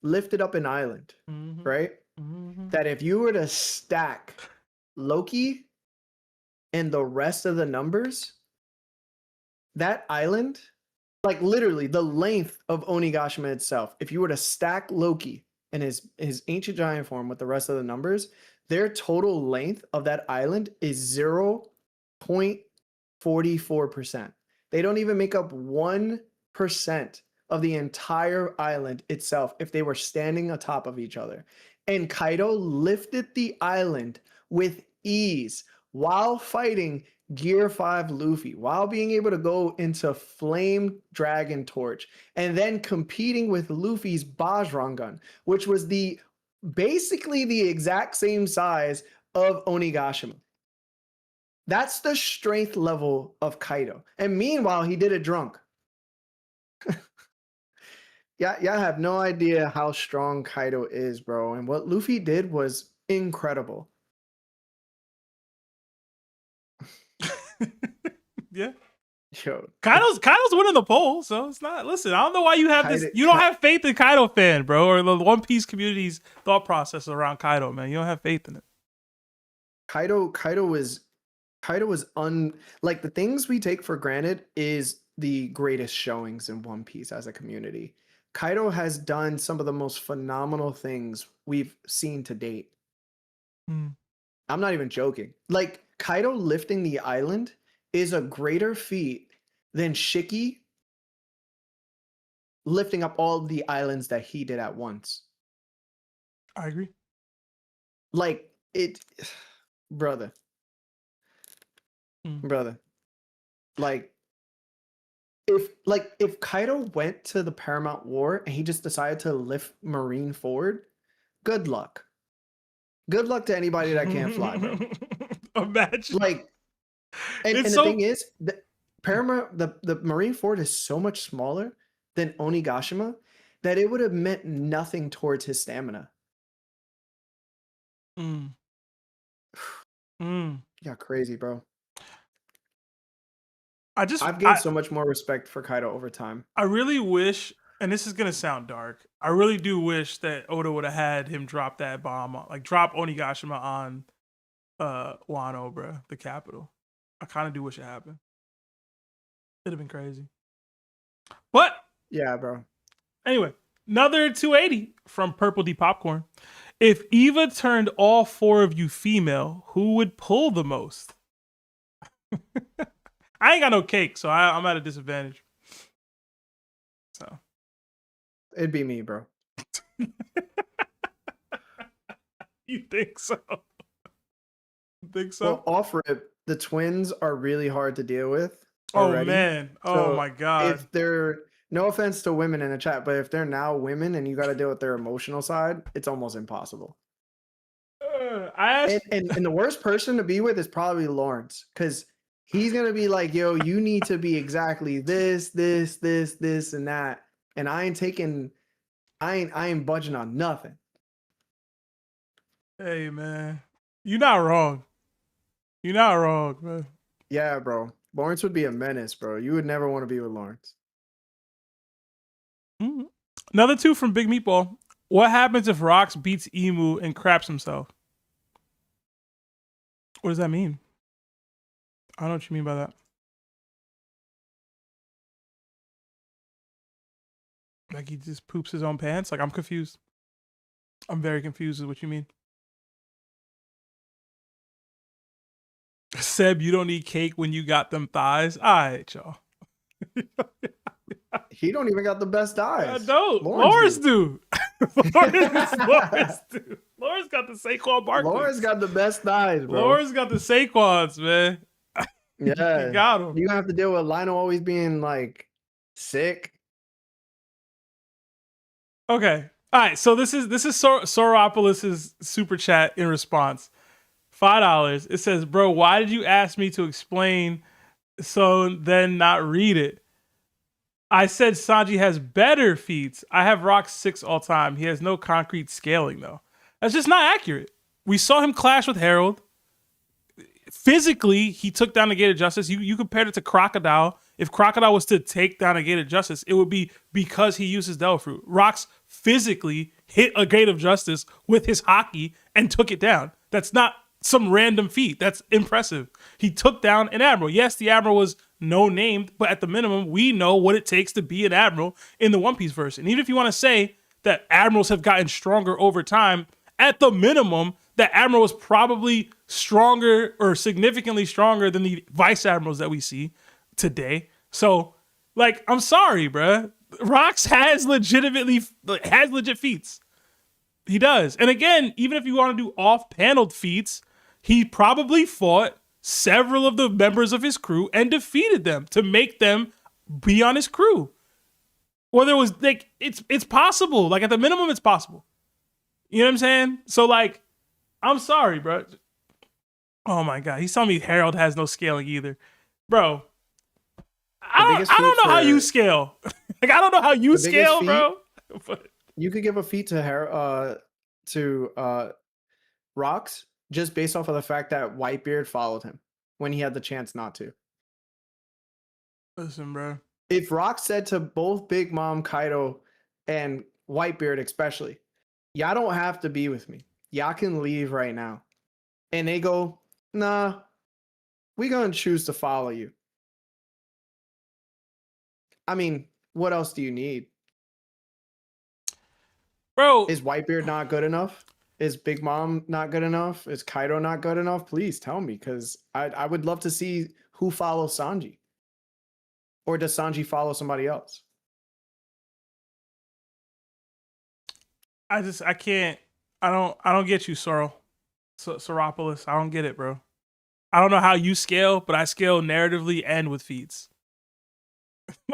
lifted up an island, right? That if you were to stack Loki and the rest of the numbers, that island, like literally the length of Onigashima itself, if you were to stack Loki and his ancient giant form with the rest of the numbers, their total length of that island is 0.44%. They don't even make up 1% of the entire island itself if they were standing atop of each other. And Kaido lifted the island with ease while fighting Gear 5 Luffy, while being able to go into Flame Dragon Torch, and then competing with Luffy's Bajrangan, which was basically the exact same size of Onigashima. That's the strength level of Kaido. And meanwhile, he did it drunk. Y'all have no idea how strong Kaido is, bro. And what Luffy did was incredible. Yeah. Yo, Kaido's winning the poll, so it's not. Listen, I don't know why you have this. You don't have faith in Kaido fan, bro, or the One Piece community's thought process around Kaido, man. You don't have faith in it. Kaido was like, the things we take for granted is the greatest showings in One Piece as a community. Kaido has done some of the most phenomenal things we've seen to date. I'm not even joking. Like, Kaido lifting the island is a greater feat than Shiki lifting up all the islands that he did at once. I agree. Like, brother. Like, if Kaido went to the Paramount War and he just decided to lift Marine forward, good luck. Good luck to anybody that can't fly, bro. Imagine. Like, and the thing is, the Paramount, the Marine Ford is so much smaller than Onigashima that it would have meant nothing towards his stamina. Yeah, crazy, bro. I've gained so much more respect for Kaido over time. I really wish, and this is gonna sound dark, I really do wish that Oda would have had him drop that bomb, like drop Onigashima on Wano, bro, the capital. I kind of do wish it happened. It'd have been crazy. But Yeah, bro. anyway, another 280 from Purple D Popcorn. If Eva turned all 4 of you female, who would pull the most? I ain't got no cake, so I'm at a disadvantage. So It'd be me, bro. you think so? You think so? Well, off rip, the twins are really hard to deal with Oh already. man. Oh So my god. if they're, no offense to women in the chat, but if they're now women and you got to deal with their emotional side, it's almost impossible. I asked, And the worst person to be with is probably Lawrence, because he's gonna be like, yo, you need to be exactly this, and that. And I ain't budging on nothing. hey man, you're not wrong. You're not wrong, man. Yeah, bro. Lawrence would be a menace, bro. You would never want to be with Lawrence. Mm-hmm. Another 2 from Big Meatball. What happens if Rox beats Emu and craps himself? What does that mean? I don't know what you mean by that. Like he just poops his own pants? Like I'm confused. I'm very confused with what you mean. Seb, you don't need cake when you got them thighs. All right, y'all. He don't even got the best eyes. I don't. Lawrence do. Lawrence do. Lawrence got the Saquon Barkley. Lawrence got the best eyes, bro. Lawrence got the Saquons, man. Yeah. You got him. You have to deal with Lionel always being like sick. Okay. All right. So this is Soropolis' super chat in response. $5. It says, bro, why did you ask me to explain so then not read it? I said Sanji has better feats. I have Rock 6 all time. He has no concrete scaling, though. That's just not accurate. We saw him clash with Harold. Physically, he took down the Gate of Justice. You compared it to Crocodile. If Crocodile was to take down a Gate of Justice, it would be because he uses Devil Fruit. Rox physically hit a Gate of Justice with his hockey and took it down. That's not some random feat. That's impressive. He took down an Admiral. Yes, the Admiral was no named, but at the minimum, we know what it takes to be an Admiral in the One Piece verse. And even if you want to say that Admirals have gotten stronger over time, at the minimum, the Admiral was probably stronger or significantly stronger than the Vice Admirals that we see today. So, like, I'm sorry, bruh. Rox has legit feats. He does. And again, even if you want to do off-paneled feats, he probably fought several of the members of his crew and defeated them to make them be on his crew. Or there was like it's possible. Like at the minimum, it's possible. You know what I'm saying? So like, I'm sorry, bro. Oh my god, he's telling me Harold has no scaling either, bro. I don't know how you scale. Like I don't know how you scale, bro. But you could give a feat to Rox just based off of the fact that Whitebeard followed him when he had the chance not to. Listen, bro. If Rox said to both Big Mom, Kaido, and Whitebeard especially, y'all don't have to be with me. Y'all can leave right now. And they go, nah, we're going to choose to follow you. I mean, what else do you need? Bro. Is Whitebeard not good enough? Is Big Mom not good enough? Is Kaido not good enough? Please tell me, because I would love to see who follows Sanji. Or does Sanji follow somebody else? I don't get you, Soropolis. I don't get it, bro. I don't know how you scale, but I scale narratively and with feats.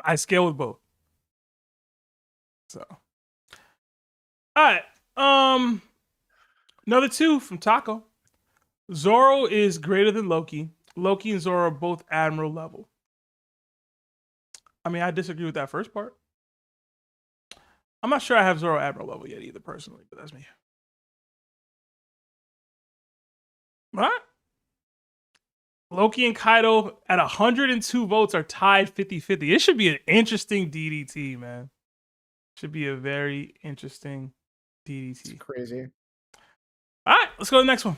I scale with both. So. All right. Another 2 from Taco. Zoro is greater than Loki. Loki and Zoro are both Admiral-Level. I mean, I disagree with that first part. I'm not sure I have Zoro Admiral-Level yet either, personally, but that's me. What? Loki and Kaido at 102 votes are tied 50-50. It should be an interesting DDT, man. Should be a very interesting DDT. It's crazy. All right, let's go to the next one.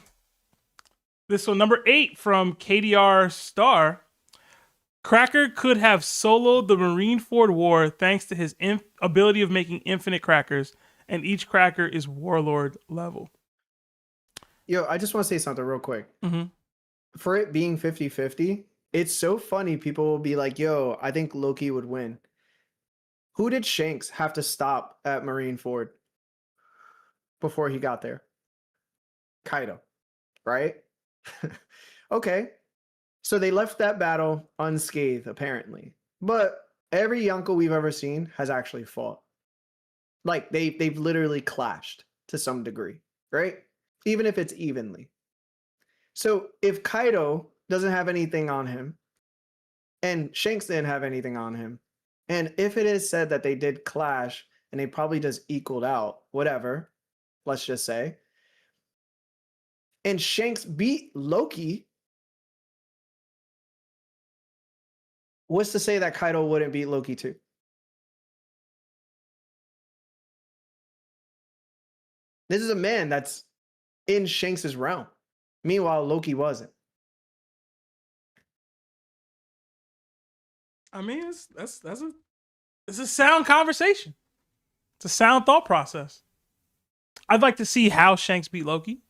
This one, number 8 from KDR Star. Cracker could have soloed the Marineford War thanks to his ability of making infinite crackers, and each cracker is warlord level. Yo, I just want to say something real quick. Mm-hmm. For it being 50-50, it's so funny. People will be like, yo, I think Loki would win. Who did Shanks have to stop at Marineford before he got there? Kaido, right? Okay. So they left that battle unscathed, apparently. But every Yonko we've ever seen has actually fought. Like they've literally clashed to some degree, right? Even if it's evenly. So if Kaido doesn't have anything on him, and Shanks didn't have anything on him, and if it is said that they did clash and they probably just equaled out, whatever, let's just say, and Shanks beat Loki, what's to say that Kaido wouldn't beat Loki too? This is a man that's in Shanks's realm. Meanwhile, Loki wasn't. I mean, it's a sound conversation. It's a sound thought process. I'd like to see how Shanks beat Loki.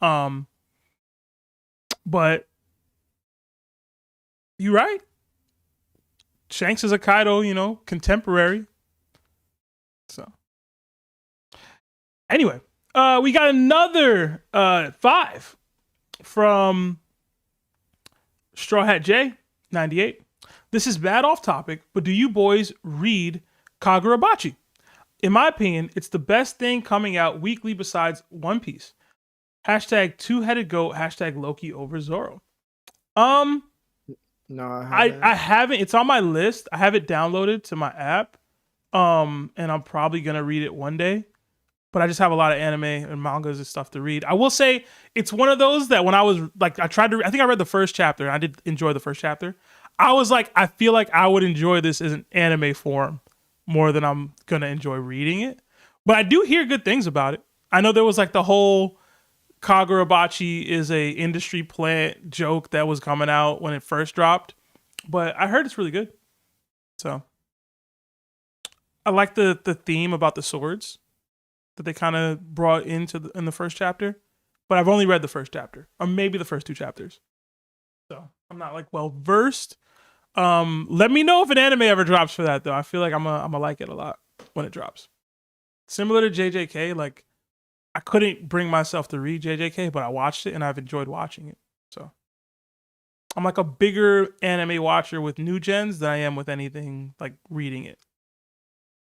But you're right. Shanks is a Kaido, contemporary. So anyway, we got another 5 from Straw Hat J 98. This is bad off topic, but do you boys read Kagurabachi? In my opinion, it's the best thing coming out weekly besides One Piece. Hashtag two-headed goat, hashtag Loki over Zoro. No, I haven't. It's on my list. I have it downloaded to my app. And I'm probably gonna read it one day. But I just have a lot of anime and mangas and stuff to read. I will say it's one of those that when I was like, I think I read the first chapter and I did enjoy the first chapter. I was like, I feel like I would enjoy this as an anime form more than I'm gonna enjoy reading it. But I do hear good things about it. I know there was like the whole Kagurabachi is a industry plant joke that was coming out when it first dropped, but I heard it's really good. So I like the theme about the swords that they kind of brought in the first chapter, but I've only read the first chapter or maybe the first 2 chapters, so I'm not like well versed. Let me know if an anime ever drops for that though. I feel like I'm gonna like it a lot when it drops. Similar to JJK, like I couldn't bring myself to read JJK, but I watched it and I've enjoyed watching it. So I'm like a bigger anime watcher with new gens than I am with anything like reading it.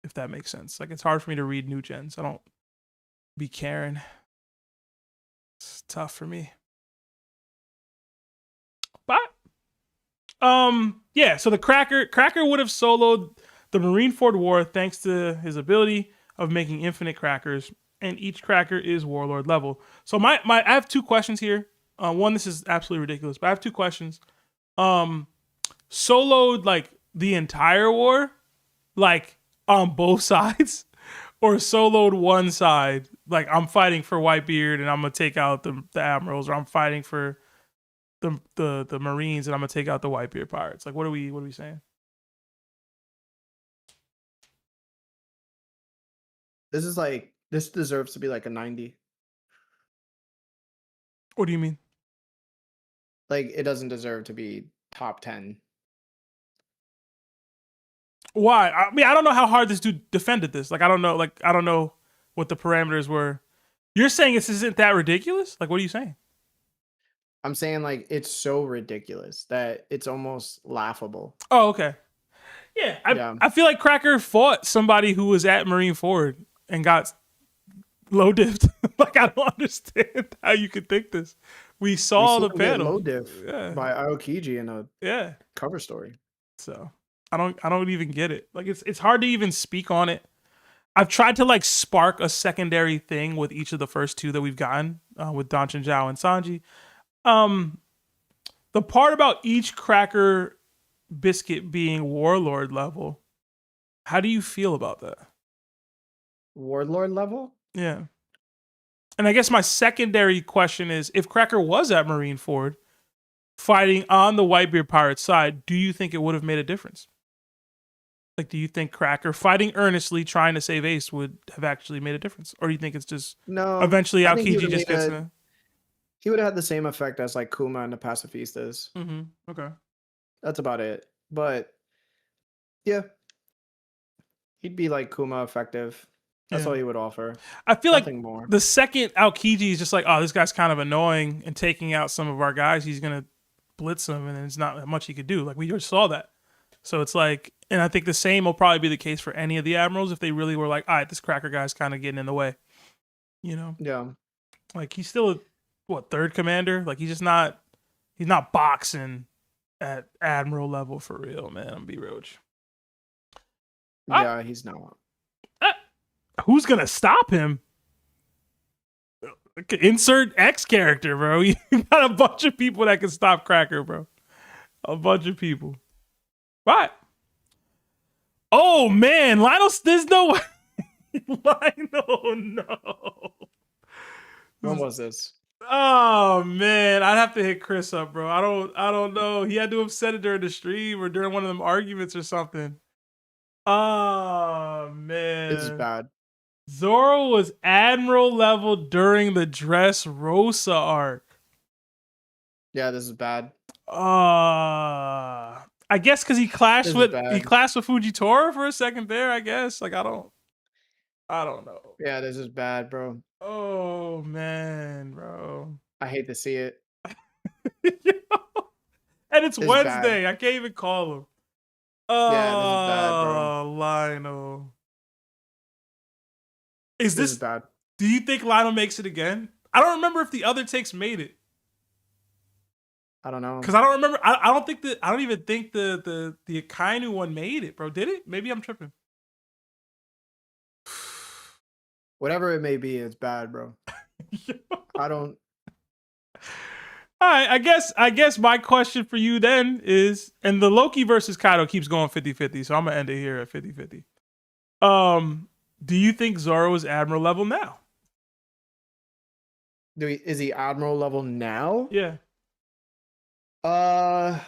If that makes sense. Like it's hard for me to read new gens. I don't be caring. It's tough for me. But yeah, so the Cracker would have soloed the Marineford War thanks to his ability of making infinite crackers, and each cracker is warlord level. So I have 2 questions here. One, this is absolutely ridiculous, but I have 2 questions. Soloed like the entire war, like on both sides, or soloed one side, like I'm fighting for Whitebeard and I'm gonna take out the admirals, or I'm fighting for the Marines and I'm gonna take out the Whitebeard pirates. Like what are we saying? This deserves to be like a 90. What do you mean? Like it doesn't deserve to be top 10. Why? I mean, I don't know how hard this dude defended this. Like I don't know what the parameters were. You're saying this isn't that ridiculous? Like what are you saying? I'm saying like it's so ridiculous that it's almost laughable. Oh, okay. Yeah, I feel like Cracker fought somebody who was at Marineford and got low diffed. Like I don't understand how you could think this. We saw the panel low diff by Aokiji in a cover story. So I don't even get it. Like it's hard to even speak on it. I've tried to like spark a secondary thing with each of the first 2 that we've gotten with Chinjao and Sanji. The part about each cracker biscuit being warlord level, how do you feel about that? Warlord level? Yeah. And I guess my secondary question is, if Cracker was at Marineford, fighting on the Whitebeard pirate side, do you think it would have made a difference? Like, do you think Cracker fighting earnestly, trying to save Ace, would have actually made a difference, or do you think it's just No, eventually I think he would Aokiji have just made gets a. in? He would have had the same effect as like Kuma and the Pacifistas. Okay. That's about it. But yeah, he'd be like Kuma effective. That's Yeah. all he would offer. I feel like Nothing more. the second Aokiji is just like, oh, this guy's kind of annoying and taking out some of our guys, he's gonna blitz them, and there's not much he could do. Like we just saw that. So it's like, and I think the same will probably be the case for any of the admirals if they really were like, all right, this Cracker guy's kind of getting in the way. You know, Yeah. like he's still a third commander. Like he's not boxing at admiral level for real, man. I'm gonna be real with you. Yeah, he's not. Who's gonna stop him? Insert X character, bro. You got a bunch of people that can stop Cracker, bro. A bunch of people. Right. Oh man, Lionel, there's no Lionel, no. When was this? Oh man, I'd have to hit Chris up, bro. I don't know. He had to have said it during the stream or during one of them arguments or something. Oh man. This is bad. Zoro was admiral level during the Dressrosa arc. Yeah, this is bad. I guess because he clashed with Fujitora for a second there. I guess I don't know. Yeah, this is bad, bro. Oh man, bro. I hate to see it. And it's This is Wednesday. bad. I can't even call him. Yeah, this is bad, bro. Lionel. This is bad. Do you think Lionel makes it again? I don't remember if the other takes made it. I don't know. Because I don't remember. I don't even think the Akainu one made it, bro. Did it? Maybe I'm tripping. Whatever it may be, it's bad, bro. I don't. All right, I guess my question for you then is, and the Loki versus Kaido keeps going 50-50, so I'm gonna end it here at 50-50. Do you think Zoro is admiral level now? Is he admiral level now? Yeah. I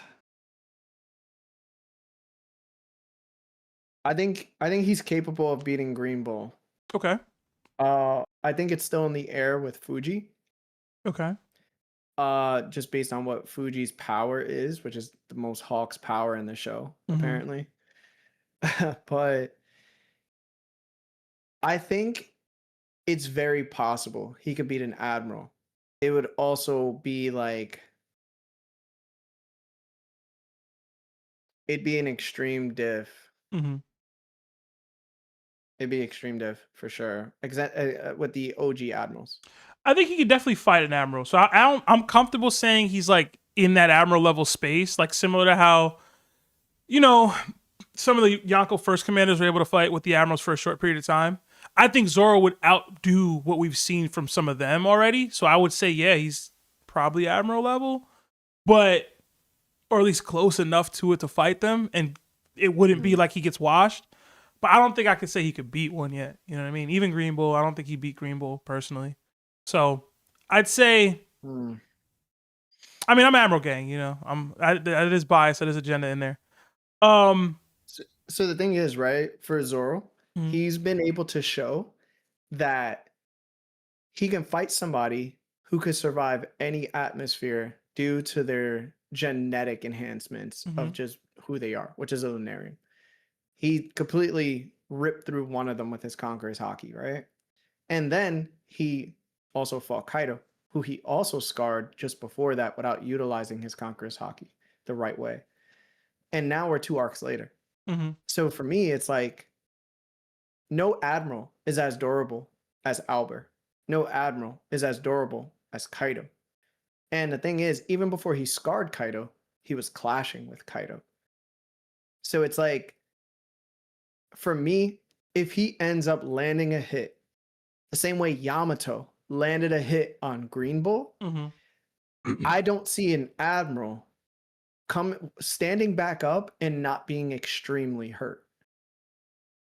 think he's capable of beating Green Bull. Okay. I think it's still in the air with Fuji. Okay. Just based on what Fuji's power is, which is the most Hawks power in the show, apparently. But I think it's very possible he could beat an admiral. It would also be like, it'd be an extreme diff. It'd be extreme diff for sure. With the OG admirals. I think he could definitely fight an admiral. So I'm comfortable saying he's like in that admiral level space, like similar to how, you know, some of the Yonko first commanders were able to fight with the admirals for a short period of time. I think Zoro would outdo what we've seen from some of them already. So I would say, yeah, he's probably admiral level, but or at least close enough to it to fight them, and it wouldn't be like he gets washed. But I don't think I could say he could beat one yet. You know what I mean? Even Green Bull, I don't think he beat Green Bull personally. So I'd say, I mean, I'm Admiral Gang. You know, that is bias, that is agenda in there. So the thing is, right, for Zoro, he's been able to show that he can fight somebody who could survive any atmosphere due to their genetic enhancements of just who they are, which is a Lunarian. He completely ripped through one of them with his Conqueror's Haki, right? And then he also fought Kaido, who he also scarred just before that without utilizing his Conqueror's Haki the right way. And now we're 2 arcs later. So for me, it's like, no admiral is as durable as Albert. No admiral is as durable as Kaido. And the thing is, even before he scarred Kaido, he was clashing with Kaido. So it's like, for me, if he ends up landing a hit, the same way Yamato landed a hit on Green Bull, I don't see an admiral standing back up and not being extremely hurt.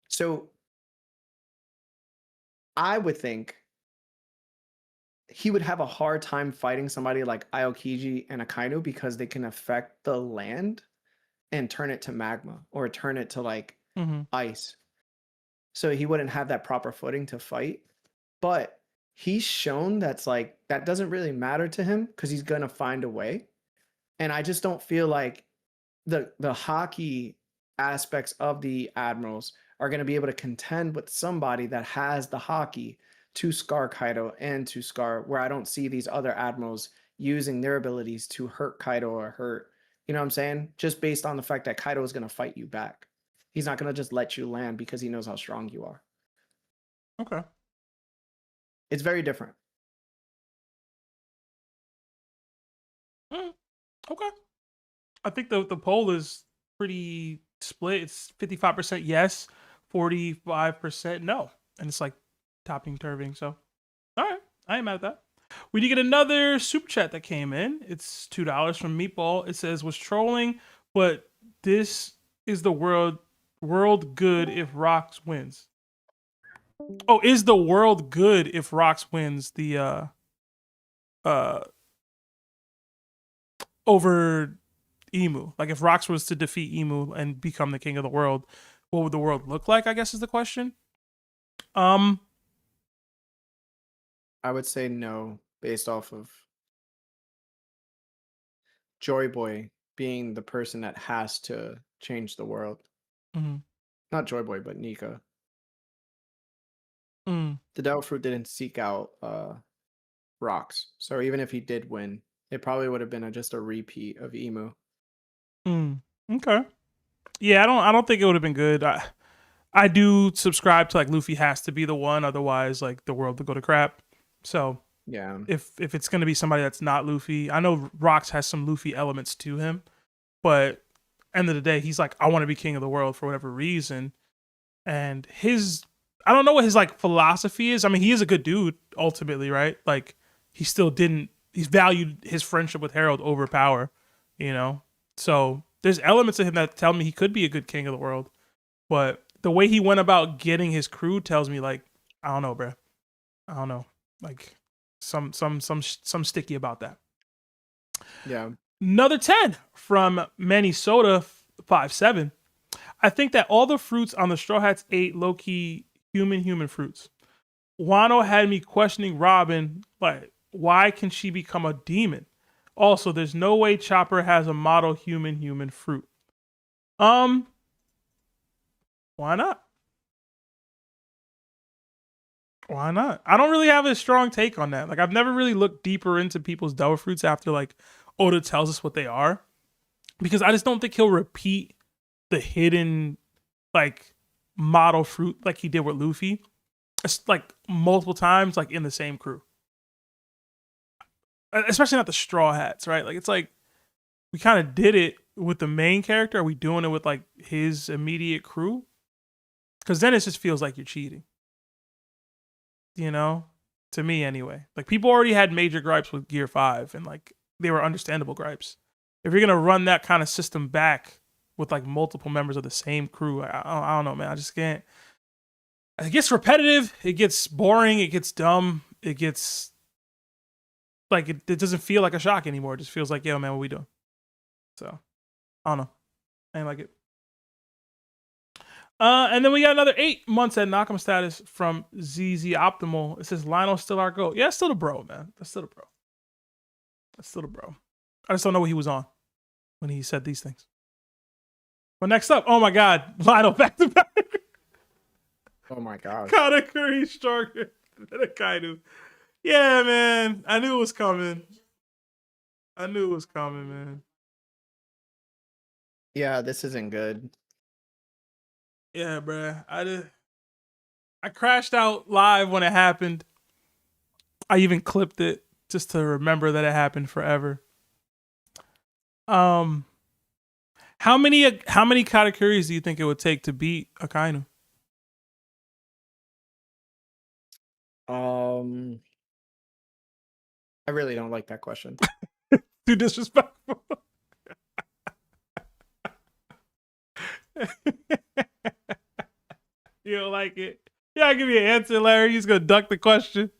So I would think he would have a hard time fighting somebody like Aokiji and Akainu because they can affect the land and turn it to magma or turn it to like Mm-hmm. ice. So he wouldn't have that proper footing to fight. But he's shown that's like that doesn't really matter to him because he's gonna find a way. And I just don't feel like the hockey aspects of the admirals are going to be able to contend with somebody that has the hockey to scar Kaido and to scar where I don't see these other admirals using their abilities to hurt Kaido or hurt, you know what I'm saying? Just based on the fact that Kaido is going to fight you back. He's not going to just let you land because he knows how strong you are. Okay. It's very different. Okay. I think the poll is pretty split. It's 55% yes, 45% no, and it's like topping turving. So, all right, I ain't mad at that. We did get another super chat that came in. It's $2 from Meatball. It says was trolling, but this is the world good if Rocks wins. Oh, is the world good if Rocks wins the uh over Emu? Like if Rocks was to defeat Emu and become the king of the world, what would the world look like? I guess is the question. I would say no based off of Joy Boy being the person that has to change the world. Mm-hmm. Not Joy Boy, but Nika. Mm. The Devil Fruit didn't seek out Rocks, so even if he did win, it probably would have been just a repeat of Emu. Mm. Okay. Yeah, I don't think it would have been good. I do subscribe to like Luffy has to be the one, otherwise like the world would go to crap. So Yeah, if it's gonna be somebody that's not Luffy, I know Rocks has some Luffy elements to him, but end of the day, he's like, I want to be king of the world for whatever reason. And his I don't know what his like philosophy is. I mean, he is a good dude ultimately, right? Like he's valued his friendship with Harold over power, you know? So there's elements of him that tell me he could be a good king of the world. But the way he went about getting his crew tells me like, I don't know, bro. I don't know. Like some sticky about that. yeah. Another 10 from Minnesota 57. I think that all the fruits on the Straw Hats ate low-key human fruits. Wano had me questioning Robin, like, why can she become a demon? Also, there's no way Chopper has a model human fruit. Um, why not? Why not? I don't really have a strong take on that. Like, I've never really looked deeper into people's devil fruits after like Oda tells us what they are, because I just don't think he'll repeat the hidden like model fruit like he did with Luffy. It's like multiple times, like in the same crew. Especially not the Straw Hats, right? Like it's like we kind of did it with the main character. Are we doing it with like his immediate crew? Because then it just feels like you're cheating. You know, to me anyway. Like people already had major gripes with Gear 5, and like they were understandable gripes. If you're gonna run that kind of system back with like multiple members of the same crew, I don't know, man. I just can't. It gets repetitive. It gets boring. It gets dumb. It gets like it doesn't feel like a shock anymore. It just feels like, yo, man, what we doing? So I don't know. I ain't like it. And then we got another 8 months at Nakam status from ZZ Optimal. It says Lionel's still our GOAT. Yeah, it's still the bro, man. That's still the bro. That's still the bro. I just don't know what he was on when he said these things. But next up, oh my God, Lionel back to back. Oh my gosh. Katakuri stronger than Akainu. Yeah, man. I knew it was coming. Man. Yeah, this isn't good. Yeah, bruh. I crashed out live when it happened. I even clipped it just to remember that it happened forever. Um, how many Katakuris do you think it would take to beat Akainu? I really don't like that question. Too disrespectful. You don't like it? Yeah, I'll give you an answer, Larry. He's gonna duck the question.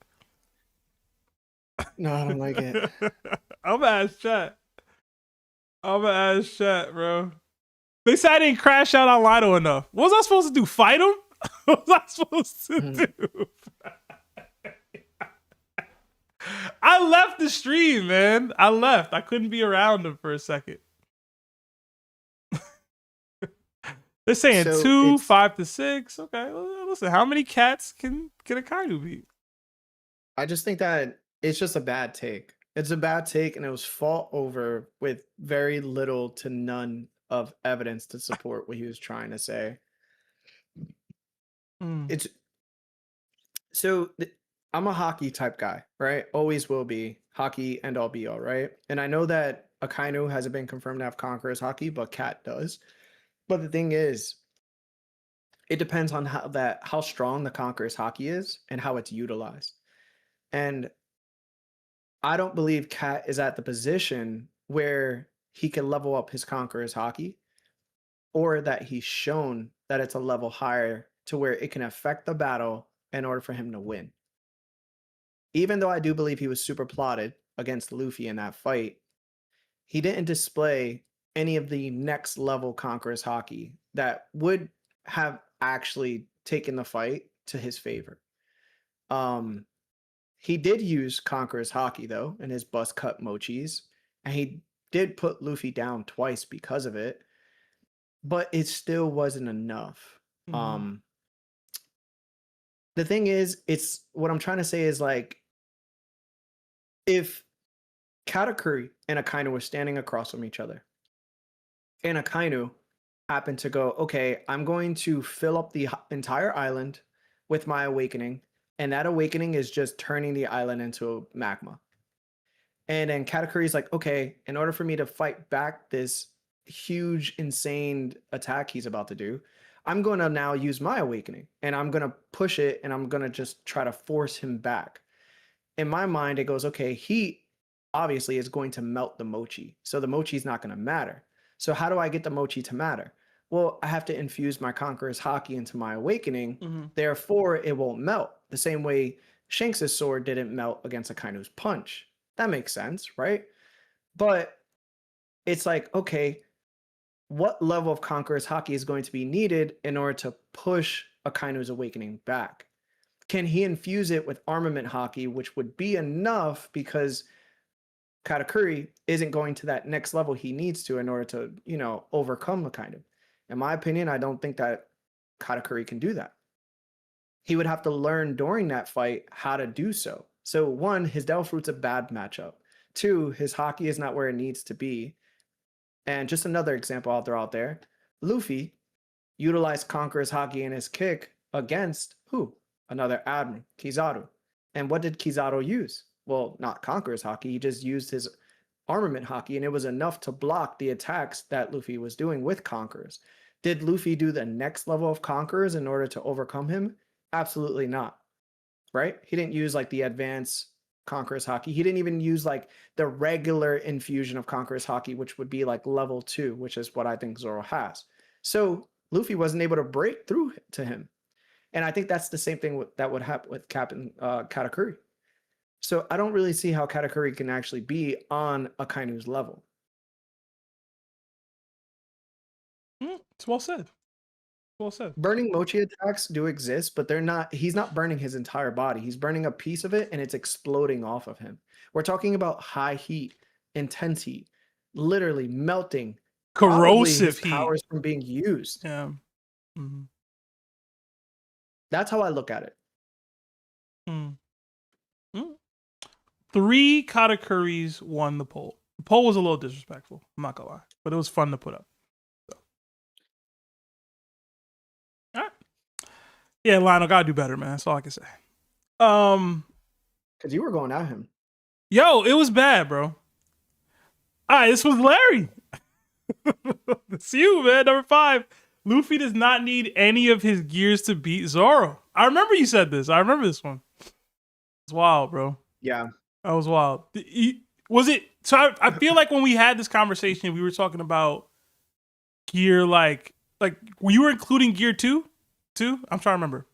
No, I don't like it. I'm gonna ask chat. Bro. They said I didn't crash out on Lido enough. What was I supposed to do? Fight him? What was I supposed to do? I left the stream, man. I left. I couldn't be around him for a second. They're saying So 2, it's 5 to 6. Okay, listen. How many cats can Akainu beat? I just think that it's just a bad take. It's a bad take, and it was fought over with very little to none of evidence to support what he was trying to say. Mm. It's so I'm a hockey type guy, right? Always will be hockey and all be all, right? And I know that Akainu hasn't been confirmed to have Conqueror's hockey, but Cat does. But the thing is, it depends on how strong the Conqueror's hockey is and how it's utilized. And I don't believe Cat is at the position where he can level up his Conqueror's hockey, or that he's shown that it's a level higher to where it can affect the battle in order for him to win. Even though I do believe he was super plotted against Luffy in that fight, he didn't display any of the next level Conqueror's hockey that would have actually taken the fight to his favor. He did use Conqueror's hockey though in his bust cut mochis, and he did put Luffy down twice because of it, but it still wasn't enough. Mm-hmm. The thing is, it's what I'm trying to say is like, if Katakuri and Akainu were standing across from each other, and Akainu happened to go, okay, I'm going to fill up the entire island with my awakening, and that awakening is just turning the island into magma. And then Katakuri's like, okay, in order for me to fight back this huge, insane attack he's about to do, I'm going to now use my awakening, and I'm going to push it, and I'm going to just try to force him back. In my mind, it goes, okay, he obviously is going to melt the mochi. So the mochi is not going to matter. So how do I get the mochi to matter? Well, I have to infuse my Conqueror's hockey into my awakening. Mm-hmm. Therefore, it won't melt. The same way Shanks' sword didn't melt against Akainu's punch. That makes sense, right? But it's like, okay, what level of Conqueror's hockey is going to be needed in order to push Akainu's awakening back? Can he infuse it with armament hockey, which would be enough because Katakuri isn't going to that next level he needs to in order to, overcome Akainu? In my opinion, I don't think that Katakuri can do that. He would have to learn during that fight how to do so. So one, his Devil Fruit's a bad matchup. Two, his hockey is not where it needs to be. And just another example I'll throw out there, Luffy utilized Conqueror's hockey in his kick against who? Another Admiral, Kizaru. And what did Kizaru use? Well, not Conqueror's hockey. He just used his armament hockey, and it was enough to block the attacks that Luffy was doing with Conquerors. Did Luffy do the next level of Conquerors in order to overcome him? Absolutely not. Right? He didn't use like the advanced Conqueror's hockey. He didn't even use like the regular infusion of Conqueror's hockey, which would be like level 2, which is what I think Zoro has. So Luffy wasn't able to break through to him. And I think that's the same thing that would happen with Captain Katakuri. So I don't really see how Katakuri can actually be on Akainu's level. It's well said. Well said. Burning mochi attacks do exist, but he's not burning his entire body. He's burning a piece of it and it's exploding off of him. We're talking about high heat, intense heat, literally melting. Corrosive his powers heat from being used. Yeah. Mm-hmm. That's how I look at it. Mm. 3 Katakuris won the poll. The poll was a little disrespectful. I'm not gonna lie, but it was fun to put up. So. All right. Yeah, Lionel gotta do better, man. That's all I can say. Because you were going at him. Yo, it was bad, bro. All right, this was Larry. It's you, man. Number 5. Luffy does not need any of his gears to beat Zoro. I remember you said this. I remember this one. It's wild, bro. Yeah. That was wild. Was it? So I feel like when we had this conversation, we were talking about gear like you were including gear 2? I'm trying to remember.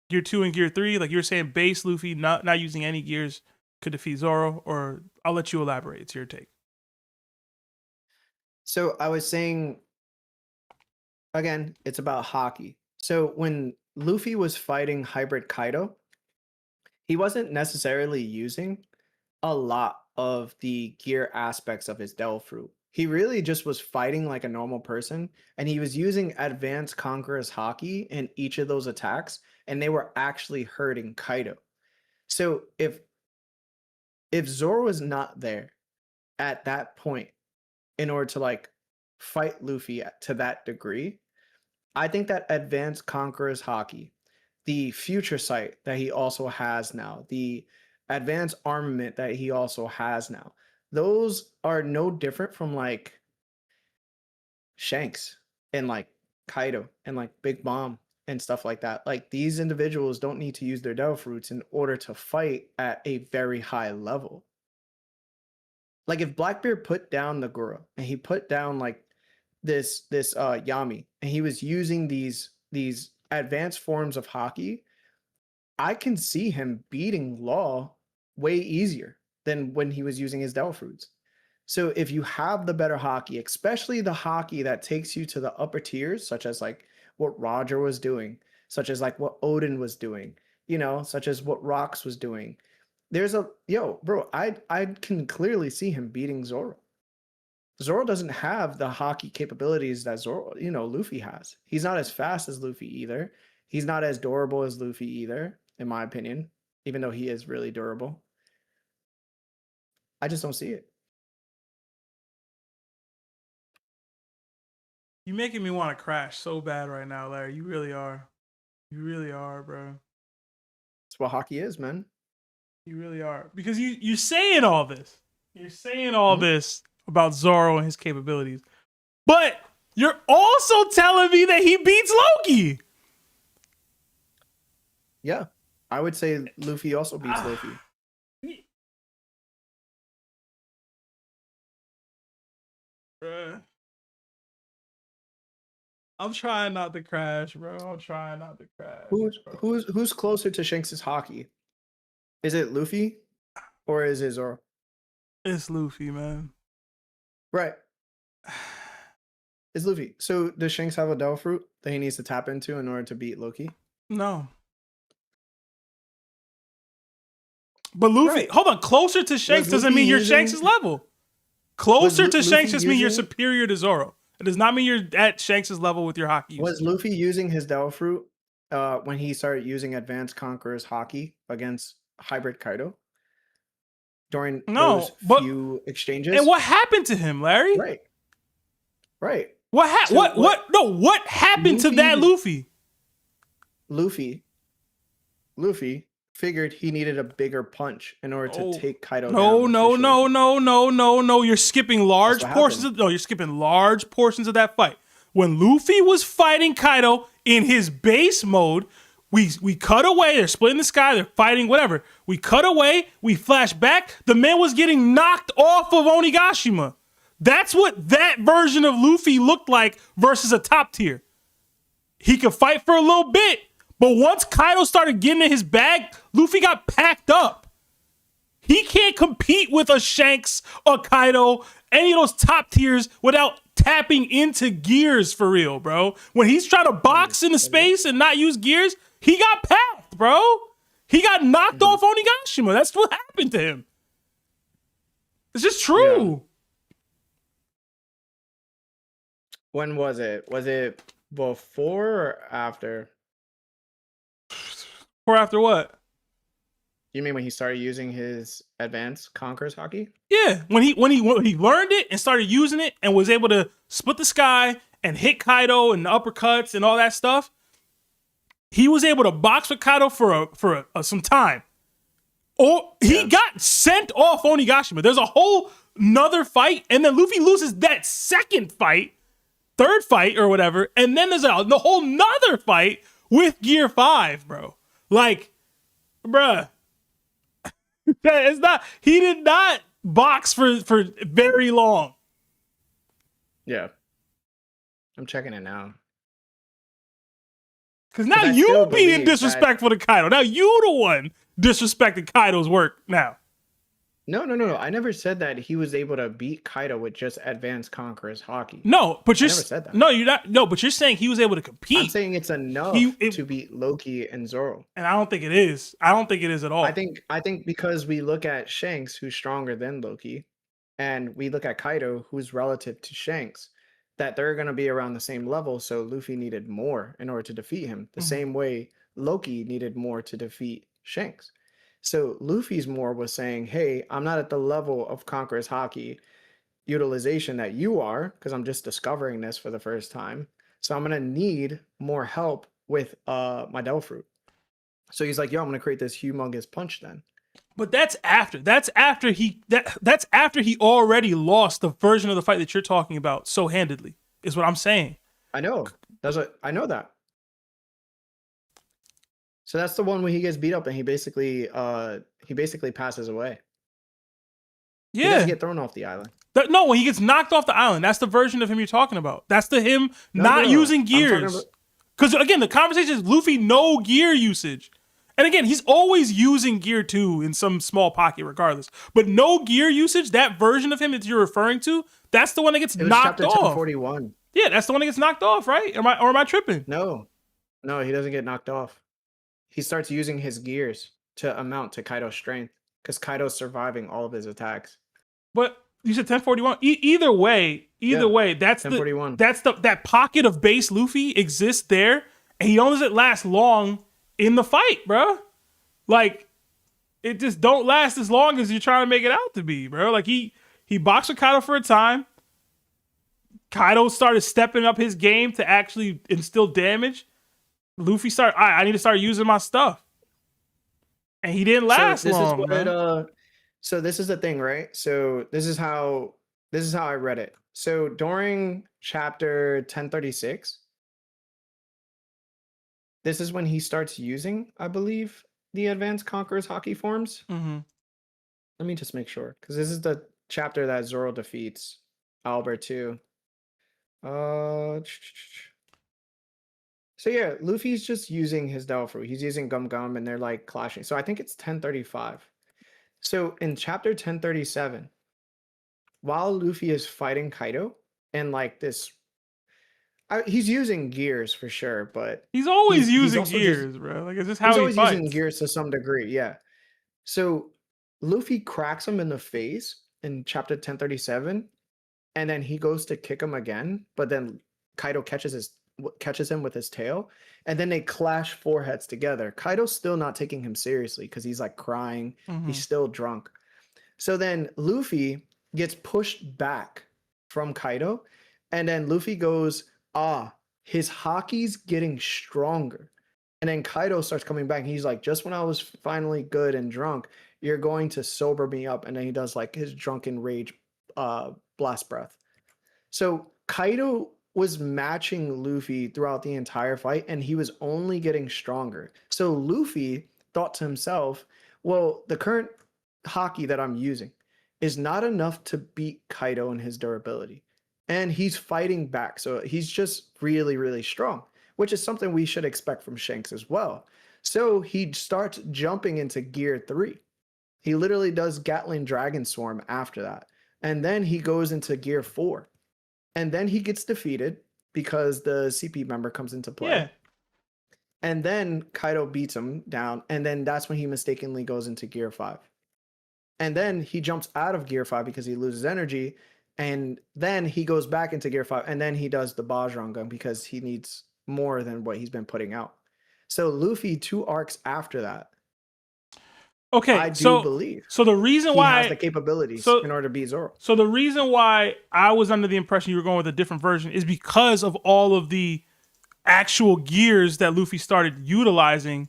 Gear 2 and gear 3. Like you were saying base Luffy not using any gears could defeat Zoro, or I'll let you elaborate. It's your take. So I was saying, again, it's about hockey. So when Luffy was fighting Hybrid Kaido, he wasn't necessarily using a lot of the gear aspects of his Devil Fruit. He really just was fighting like a normal person, and he was using advanced Conqueror's Haki in each of those attacks, and they were actually hurting Kaido. So if Zoro was not there at that point in order to like fight Luffy to that degree, I think that advanced Conqueror's Haki, the future sight that he also has now, the advanced armament that he also has now, those are no different from like Shanks and like Kaido and like Big Mom and stuff like that. Like these individuals don't need to use their Devil Fruits in order to fight at a very high level. Like if Blackbeard put down the Gura and he put down like this Yami, and he was using these advanced forms of Haki, I can see him beating Law way easier than when he was using his Devil Fruits. So if you have the better Haki, especially the Haki that takes you to the upper tiers, such as like what Roger was doing, such as like what Odin was doing, you know, such as what Rox was doing. There's I can clearly see him beating Zoro. Zoro doesn't have the Haki capabilities that Luffy has. He's not as fast as Luffy either. He's not as durable as Luffy either, in my opinion, even though he is really durable. I just don't see it. You're making me want to crash so bad right now, Larry. You really are. You really are, bro. That's what Haki is, man. You really are. Because you're saying all this. You're saying all this about Zoro and his capabilities. But you're also telling me that he beats Loki. Yeah. I would say Luffy also beats Luffy. Bruh. I'm trying not to crash, bro. I'm trying not to crash. Who's closer to Shanks' Haki? Is it Luffy or is it Zoro? It's Luffy, man. Right. It's Luffy. So does Shanks have a Devil Fruit that he needs to tap into in order to beat Loki? No. But Luffy, hold on, closer to Shanks doesn't mean you're Shanks' level. Closer to Shanks just means you're superior to Zoro. It does not mean you're at Shanks' level with your Haki. Was Luffy using his Devil Fruit when he started using Advanced Conqueror's Haki against Hybrid Kaido? During those few exchanges? And what happened to him, Larry? Right. What happened to that Luffy? Luffy figured he needed a bigger punch in order to take Kaido down. No. You're skipping large portions of that fight. When Luffy was fighting Kaido in his base mode, we cut away, they're splitting the sky, they're fighting, whatever. We cut away, we flash back, the man was getting knocked off of Onigashima. That's what that version of Luffy looked like versus a top tier. He could fight for a little bit, but once Kaido started getting in his bag, Luffy got packed up. He can't compete with a Shanks, a Kaido, any of those top tiers without tapping into gears for real, bro. When he's trying to box into space and not use gears, he got packed, bro. He got knocked off Onigashima. That's what happened to him. It's just true. Yeah. When was it? Was it before or after? Or after what? You mean when he started using his advanced Conqueror's Haki? Yeah, when he learned it and started using it and was able to split the sky and hit Kaido and the uppercuts and all that stuff, he was able to box with Kaido for some time. Or he got sent off Onigashima. There's a whole nother fight, and then Luffy loses that second fight, third fight or whatever, and then there's the whole nother fight with Gear 5, bro. Like, bruh. It's not. He did not box for very long. Yeah, I'm checking it now. Because now you being disrespectful to Kaido. Now you the one disrespecting Kaido's work now. No. I never said that he was able to beat Kaido with just advanced conquerors hockey. No, but I never said that. no, you're not. No, but you're saying he was able to I'm compete. saying it's enough It, to beat Loki and Zoro. and I don't think it is. I don't think it is at all. I think because we look at Shanks, who's stronger than Loki, and we look at Kaido, who's relative to Shanks, that they're going to be around the same level. So Luffy needed more in order to defeat him, the same way Loki needed more to defeat Shanks. So Luffy's more was saying, "Hey, I'm not at the level of Conqueror's Haki utilization that you are, because I'm just discovering this for the first time. So I'm gonna need more help with my Devil Fruit." So he's like, "Yo, I'm gonna create this humongous punch then." But that's after. That's after he already lost the version of the fight that you're talking about so handedly. Is what I'm saying. I know. I know that. So that's the one where he gets beat up and he basically passes away. He Yeah. doesn't get thrown off the island. No, when he gets knocked off the island, that's the version of him you're talking about. That's the him not using gears. Because again, the conversation is Luffy no gear usage. And again, he's always using gear too in some small pocket regardless. But no gear usage, that version of him that you're referring to, that's the one that gets knocked off. Chapter 1041. Yeah, that's the one that gets knocked off, right? Am I tripping? No, he doesn't get knocked off. He starts using his gears to amount to Kaido's strength because Kaido's surviving all of his attacks. But you said 1041. Either way, that's 1041. That pocket of base Luffy exists there, and he doesn't last long in the fight, bro. Like, it just don't last as long as you're trying to make it out to be, bro. Like he boxed with Kaido for a time. Kaido started stepping up his game to actually instill damage. Luffy started, I need to start using my stuff. And he didn't last long. So this is the thing, right? So this is how I read it. So during chapter 1036, this is when he starts using, I believe, the Advanced Conqueror's Haki forms. Mm-hmm. Let me just make sure, because this is the chapter that Zoro defeats Albert too. So yeah, Luffy's just using his Devil Fruit. He's using Gum Gum, and they're like clashing. So I think it's 1035. So in chapter 1037, while Luffy is fighting Kaido, and like this, he's using gears for sure, but he's always using gears, bro. Like, it's just how he's he always fights. using gears to some degree, yeah. So Luffy cracks him in the face in chapter 1037, and then he goes to kick him again, but then Kaido catches him with his tail, and then they clash foreheads together. Kaido's still not taking him seriously because he's like crying. Mm-hmm. He's still drunk. So then Luffy gets pushed back from Kaido, and then Luffy goes, his haki's getting stronger. And then Kaido starts coming back, and he's like, just when I was finally good and drunk, you're going to sober me up. And then he does like his drunken rage blast breath. So Kaido was matching Luffy throughout the entire fight, and he was only getting stronger. So Luffy thought to himself, well, the current haki that I'm using is not enough to beat Kaido in his durability. And he's fighting back. So he's just really, really strong, which is something we should expect from Shanks as well. So he starts jumping into Gear 3. He literally does Gatling Dragon Swarm after that. And then he goes into Gear 4. And then he gets defeated because the CP member comes into play. Yeah. And then Kaido beats him down. And then that's when he mistakenly goes into Gear 5. And then he jumps out of Gear 5 because he loses energy. And then he goes back into Gear 5. And then he does the Bajrangan because he needs more than what he's been putting out. So Luffy, 2 arcs after that. Okay, I do believe. So the reason why he has the capabilities in order to beat Zoro. So the reason why I was under the impression you were going with a different version is because of all of the actual gears that Luffy started utilizing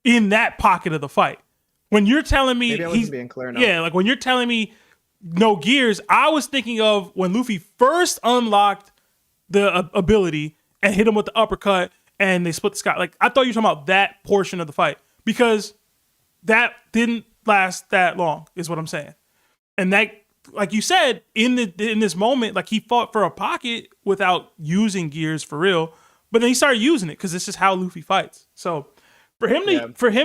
in that pocket of the fight. When you're telling me maybe I wasn't being clear enough. Yeah, like when you're telling me no gears, I was thinking of when Luffy first unlocked the ability and hit him with the uppercut and they split the sky. Like, I thought you were talking about that portion of the fight because that didn't last that long, is what I'm saying. And that, like you said, in this moment, like he fought for a pocket without using gears for real, but then he started using it because this is how Luffy fights. So for him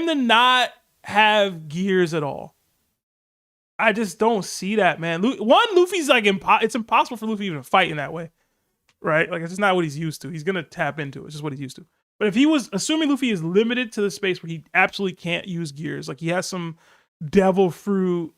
to not have gears at all, I just don't see that, man. Luffy's like it's impossible for Luffy even to fight in that way, right? Like it's just not what he's used to. He's gonna tap into it. It's just what he's used to. But if he was assuming Luffy is limited to the space where he absolutely can't use gears, like he has some devil fruit,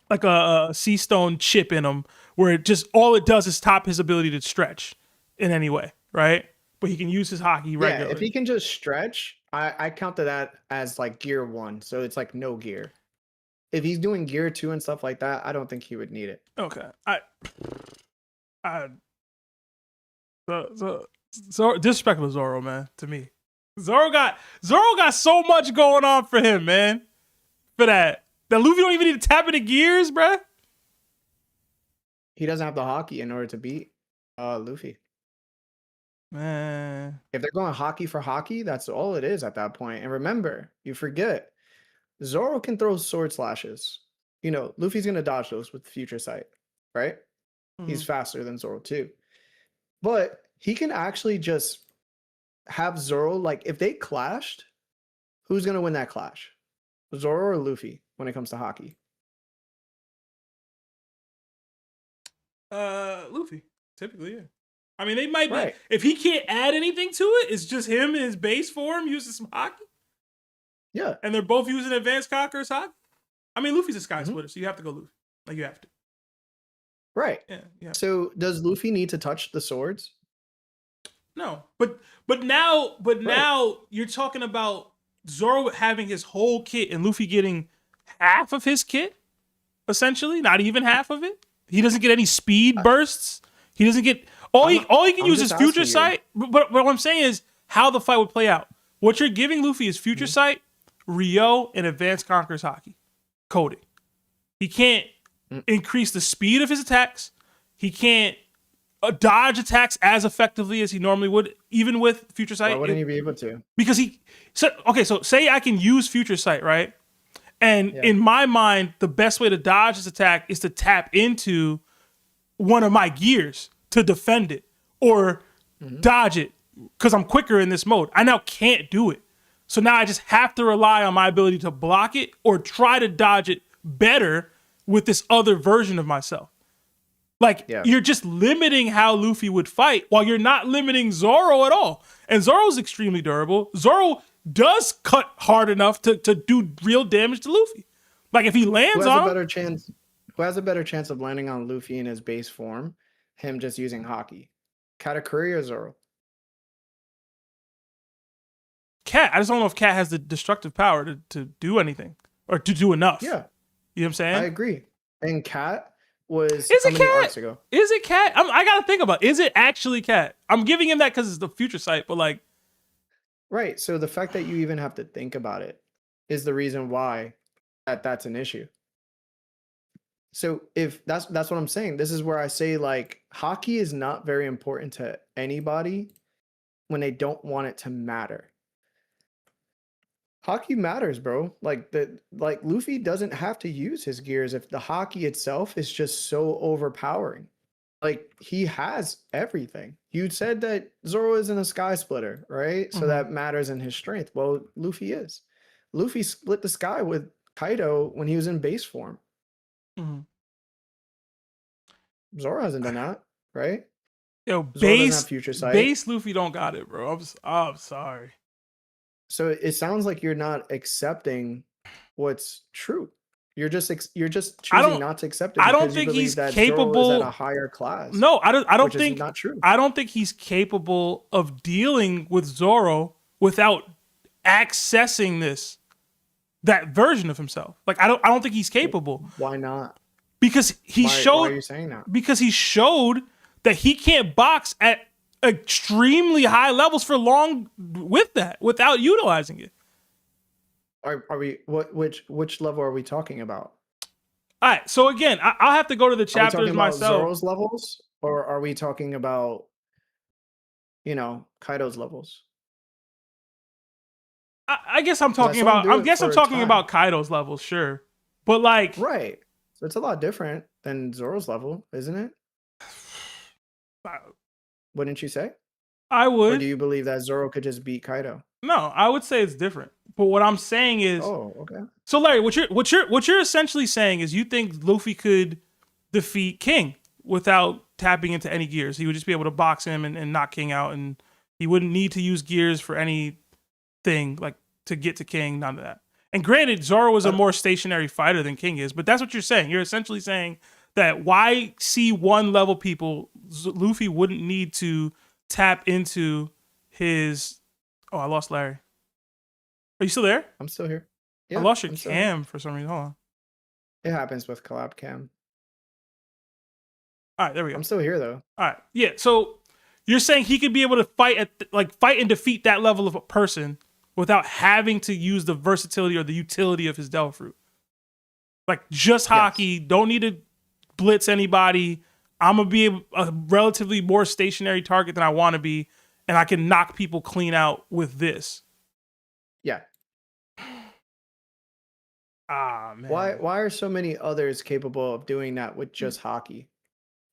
like a sea stone chip in him, where it just all it does is stop his ability to stretch in any way, right? But he can use his hockey regularly. Yeah, if he can just stretch, I counted that as like gear 1, so it's like no gear. If he's doing gear 2 and stuff like that, I don't think he would need it. Okay, so disrespectful to Zoro, man. To me, Zoro got so much going on for him, man. For that Luffy don't even need to tap into gears, bruh. He doesn't have the hockey in order to beat Luffy. Man, if they're going hockey for hockey, that's all it is at that point. And remember, you forget, Zoro can throw sword slashes. You know, Luffy's gonna dodge those with future sight, right? He's faster than Zoro too. But he can actually just have Zoro, like if they clashed, who's gonna win that clash? Zoro or Luffy when it comes to hockey? Luffy, typically, yeah. I mean, they might Right. be if he can't add anything to it, it's just him in his base form using some hockey. Yeah. And they're both using advanced conquerors hockey. I mean, Luffy's a sky splitter, so you have to go Luffy. Like you have to. Right. Yeah. So does Luffy need to touch the swords? No. But now you're talking about Zoro having his whole kit and Luffy getting half of his kit, essentially, not even half of it. He doesn't get any speed bursts. He doesn't get all he can use is future sight. But what I'm saying is how the fight would play out. What you're giving Luffy is future sight, Ryo, and advanced conquerors hockey coding. He can't increase the speed of his attacks. He can't dodge attacks as effectively as he normally would, even with future sight. Why wouldn't he be able to? Because so say I can use future sight, right? And in my mind, the best way to dodge this attack is to tap into one of my gears to defend it or dodge it because I'm quicker in this mode. I now can't do it. So now I just have to rely on my ability to block it or try to dodge it better with this other version of myself. Like, you're just limiting how Luffy would fight while you're not limiting Zoro at all. And Zoro's extremely durable. Zoro does cut hard enough to do real damage to Luffy. Like, if he lands on him, who has a better chance of landing on Luffy in his base form? Him just using hockey. Katakuri or Zoro? Cat. I just don't know if Cat has the destructive power to do anything or to do enough. Yeah. You know what I'm saying? I agree. And Cat was Is how it many Cat? arcs ago? Is it Cat? I gotta think about it. Is it actually Cat? I'm giving him that because it's the future sight, but like, Right. So the fact that you even have to think about it is the reason why that's an issue. So if that's what I'm saying, this is where I say like hockey is not very important to anybody when they don't want it to matter. Hockey matters, bro. Like Luffy doesn't have to use his gears if the hockey itself is just so overpowering. Like he has everything. You said that Zoro isn't a sky splitter, right? So that matters in his strength. Well, Luffy is. Luffy split the sky with Kaido when he was in base form. Zoro hasn't done that, right? Yo, Zoro doesn't have future sight. Base Luffy don't got it, bro. I'm sorry. So it sounds like you're not accepting what's true. You're just choosing not to accept it. I don't think he's capable at a higher class. No, I don't which think is not true. I don't think he's capable of dealing with Zoro without accessing that version of himself. Like I don't think he's capable. Why not? Because he showed. Why are you saying that? Because he showed that he can't box at extremely high levels for long without utilizing it. Are we which level are we talking about? All right, so again, I'll have to go to the Are we chapters talking about myself. Zoro's levels, or are we talking about, Kaido's levels? I guess I'm talking about. I guess I'm talking about Kaido's levels, sure, but like, right. So it's a lot different than Zoro's level, isn't it? Wouldn't you say? I Or do would. you believe that Zoro could just beat Kaido? No, I would say it's different. But what I'm saying is, Oh, okay. so Larry, what you're essentially saying is you think Luffy could defeat King without tapping into any gears. He would just be able to box him and knock King out, and he wouldn't need to use gears for anything like to get to King. None of that. And granted, Zoro was a more stationary fighter than King is, but that's what you're saying. You're essentially saying that why C1 level people, Luffy wouldn't need to tap into his. Oh, I lost Larry. Are you still there? I'm still here. I Yeah, lost your I'm still here. cam for some reason. Hold on. It happens with collab cam. All right, there we go. I'm still here though. All right, yeah. So you're saying he could be able to fight fight and defeat that level of a person without having to use the versatility or the utility of his Devil Fruit. Like just hockey, don't need to blitz anybody. I'm gonna be a relatively more stationary target than I want to be, and I can knock people clean out with this. Yeah. Ah man. Why are so many others capable of doing that with just hockey?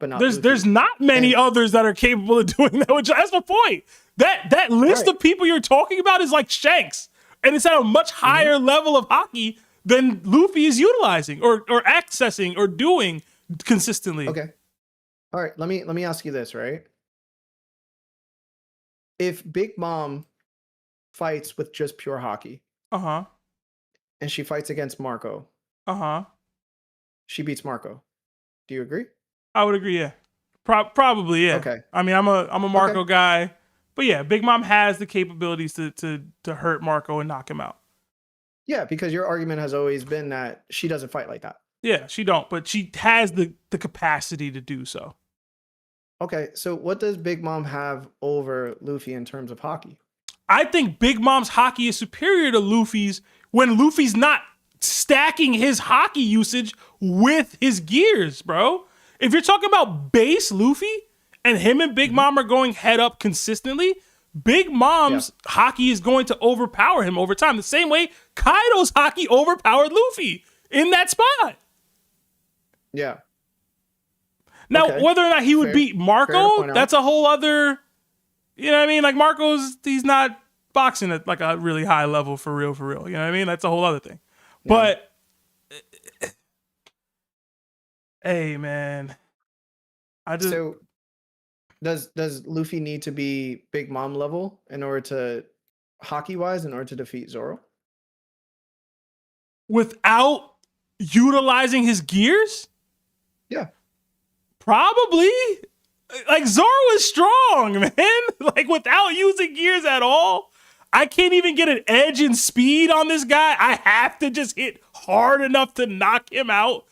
But not There's not many others that are capable of doing that. Which that's my point. That list of people you're talking about is like Shanks, and it's at a much higher level of hockey than Luffy is utilizing or accessing or doing consistently. Okay. All right. Let me ask you this, right? If Big Mom fights with just pure hockey, Uh-huh. and she fights against Marco, Uh-huh. she beats Marco. Do you agree? I would agree, yeah. Probably, yeah. Okay. I mean, I'm a Marco guy, but yeah, Big Mom has the capabilities to hurt Marco and knock him out. Yeah, because your argument has always been that she doesn't fight like that. Yeah, she don't, but she has the capacity to do so. Okay, so what does Big Mom have over Luffy in terms of hockey? I think Big Mom's hockey is superior to Luffy's when Luffy's not stacking his hockey usage with his gears, bro. If you're talking about base Luffy and him and Big Mom are going head up consistently, Big Mom's hockey is going to overpower him over time. The same way Kaido's hockey overpowered Luffy in that spot. Yeah. Now, whether or not he would beat Marco, that's a whole other, you know what I mean? Like he's not boxing at like a really high level for real. You know what I mean? That's a whole other thing. Yeah. But hey, man, so does Luffy need to be Big Mom level in order to hockey wise in order to defeat Zoro? Without utilizing his gears? Yeah. Probably. Like Zoro is strong, man. Like without using gears at all, I can't even get an edge in speed on this guy. I have to just hit hard enough to knock him out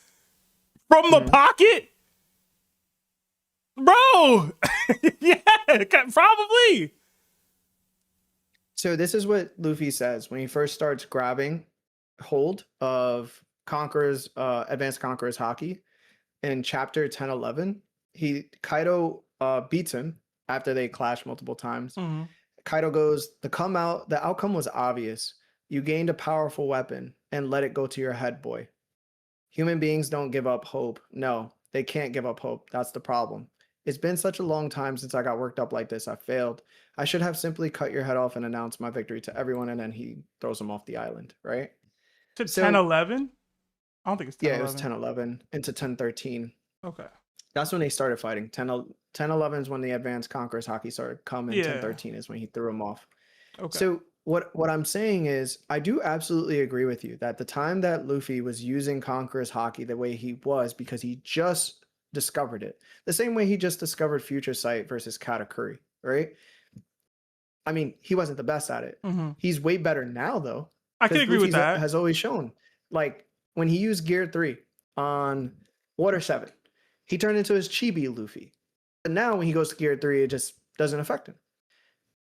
from the pocket. Bro. Yeah, probably. So this is what Luffy says when he first starts grabbing hold of Advanced Conqueror's hockey. In chapter 10-11, Kaido beats him after they clash multiple times. Kaido goes, the outcome was obvious. You gained a powerful weapon and let it go to your head, boy. Human beings don't give up hope. No, they can't give up hope. That's the problem. It's been such a long time since I got worked up like this. I failed. I should have simply cut your head off and announced my victory to everyone, and then he throws him off the island, right? To 10-11? I don't think it's 10-11. Yeah, it was 10-11 into 10-13. Okay. That's when they started fighting. 10-11 is when the Advanced Conqueror's hockey started coming. 10-13 is when he threw him off. Okay. So what I'm saying is I do absolutely agree with you that the time that Luffy was using Conqueror's hockey the way he was because he just discovered it. The same way he just discovered Future Sight versus Katakuri, right? I mean, he wasn't the best at it. He's way better now, though. I can agree with that. Has always shown. Like, when he used Gear 3 on Water 7, he turned into his Chibi Luffy. But now when he goes to Gear 3, it just doesn't affect him.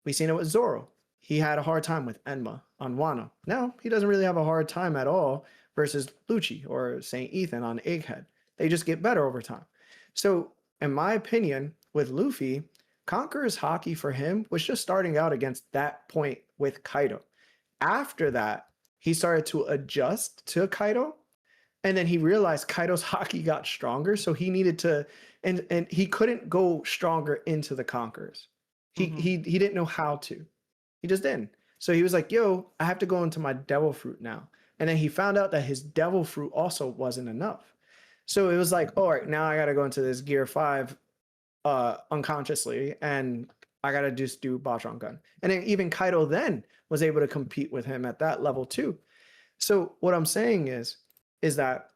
We've seen it with Zoro. He had a hard time with Enma on Wano. Now, he doesn't really have a hard time at all versus Lucci or St. Ethan on Egghead. They just get better over time. So, in my opinion, with Luffy, Conqueror's hockey for him was just starting out against that point with Kaido. After that, he started to adjust to Kaido, and then he realized Kaido's hockey got stronger, so he needed to, and he couldn't go stronger into the Conquerors. He didn't know how to. He just didn't. So he was like, yo, I have to go into my devil fruit now. And then he found out that his devil fruit also wasn't enough. So it was like, all right, now I got to go into this gear 5 unconsciously, and I got to just do Botron Gun. And then even Kaido then was able to compete with him at that level too. So what I'm saying is that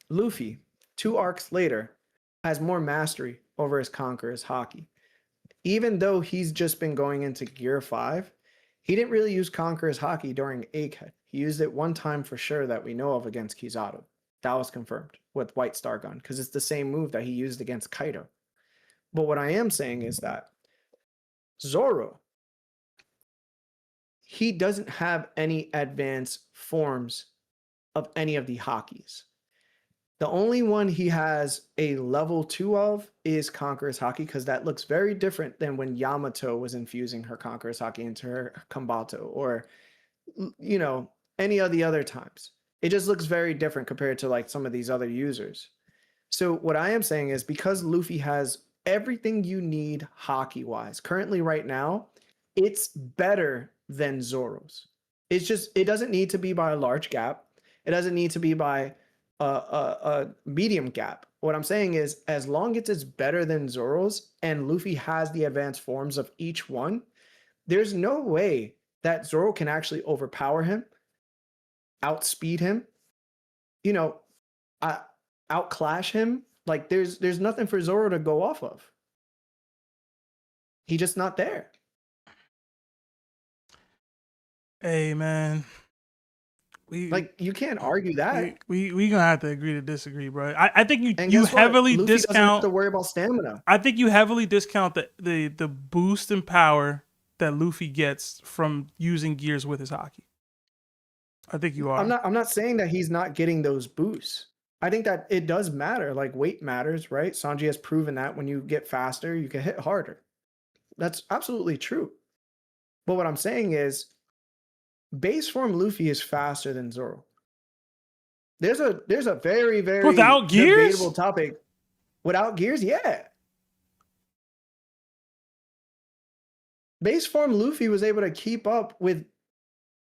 Luffy, 2 arcs later, has more mastery over his Conqueror's Haki. Even though he's just been going into gear 5, he didn't really use Conqueror's Haki during Egghead. He used it one time for sure that we know of against Kizaru. That was confirmed with White Star Gun, because it's the same move that he used against Kaido. But what I am saying is that Zoro, he doesn't have any advanced forms of any of the Hakis. The only one he has a level 2 of is Conqueror's Haki, because that looks very different than when Yamato was infusing her Conqueror's Haki into her Kambato, or, you know, any of the other times. It just looks very different compared to like some of these other users. So what I am saying is, because Luffy has everything you need Haki-wise, currently right now, it's better than Zoro's. It's just, it doesn't need to be by a large gap. It doesn't need to be by a medium gap. What I'm saying is, as long as it's better than Zoro's and Luffy has the advanced forms of each one, there's no way that Zoro can actually overpower him, outspeed him, you know, outclash him. Like there's nothing for Zoro to go off of. He's just not there. Hey man, Like you can't argue that. We gonna have to agree to disagree, bro. I think you guess what? heavily Luffy doesn't have discount. to worry about stamina. I think you heavily discount the boost in power that Luffy gets from using gears with his Haki. I think you are. I'm not saying that he's not getting those boosts. I think that it does matter. Like weight matters, right? Sanji has proven that when you get faster, you can hit harder. That's absolutely true. But what I'm saying is, base form Luffy is faster than Zoro. There's a very, very without gears? debatable topic. Without gears, yeah. Base form Luffy was able to keep up with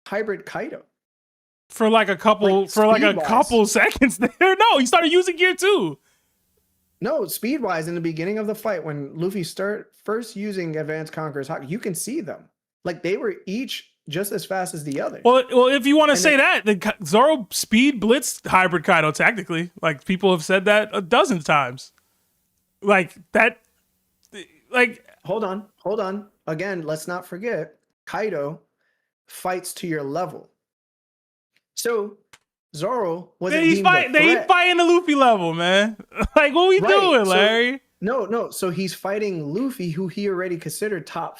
hybrid Kaido. For like a couple seconds there. No, he started using gear too. No, speed-wise, in the beginning of the fight, when Luffy first using Advanced Conqueror's Haki, you can see them. Like, they were each just as fast as the other. Well, if you want to say that, then Zoro speed blitzed hybrid Kaido technically. Like, people have said that a dozen times. Like, that... Like... Hold on. Again, let's not forget, Kaido fights to your level. So, Zoro wasn't He's fighting the Luffy level, man. Like, what we doing, Larry? No. So he's fighting Luffy, who he already considered top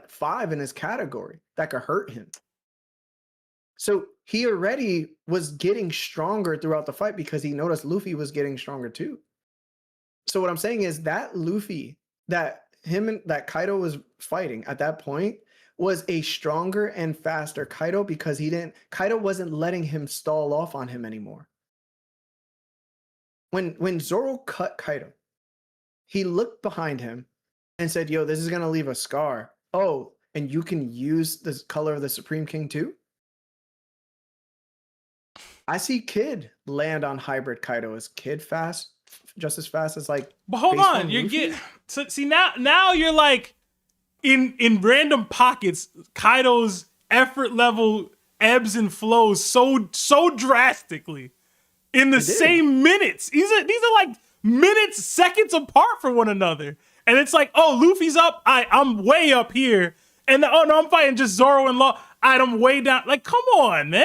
5 in his category that could hurt him. So he already was getting stronger throughout the fight because he noticed Luffy was getting stronger too. So what I'm saying is that Luffy, that Kaido was fighting at that point, was a stronger and faster Kaido, because Kaido wasn't letting him stall off on him anymore. When Zoro cut Kaido, he looked behind him and said, yo, this is going to leave a scar. Oh, and you can use the color of the Supreme King too? I see Kid land on hybrid Kaido. Is Kid fast? Just as fast as like... But hold on. Now you're like... In random pockets, Kaido's effort level ebbs and flows so drastically in the same minutes. These are like minutes, seconds apart from one another. And it's like, oh, Luffy's up. I'm way up here. And oh no, I'm fighting just Zoro and Law. I'm way down. Like, come on, man.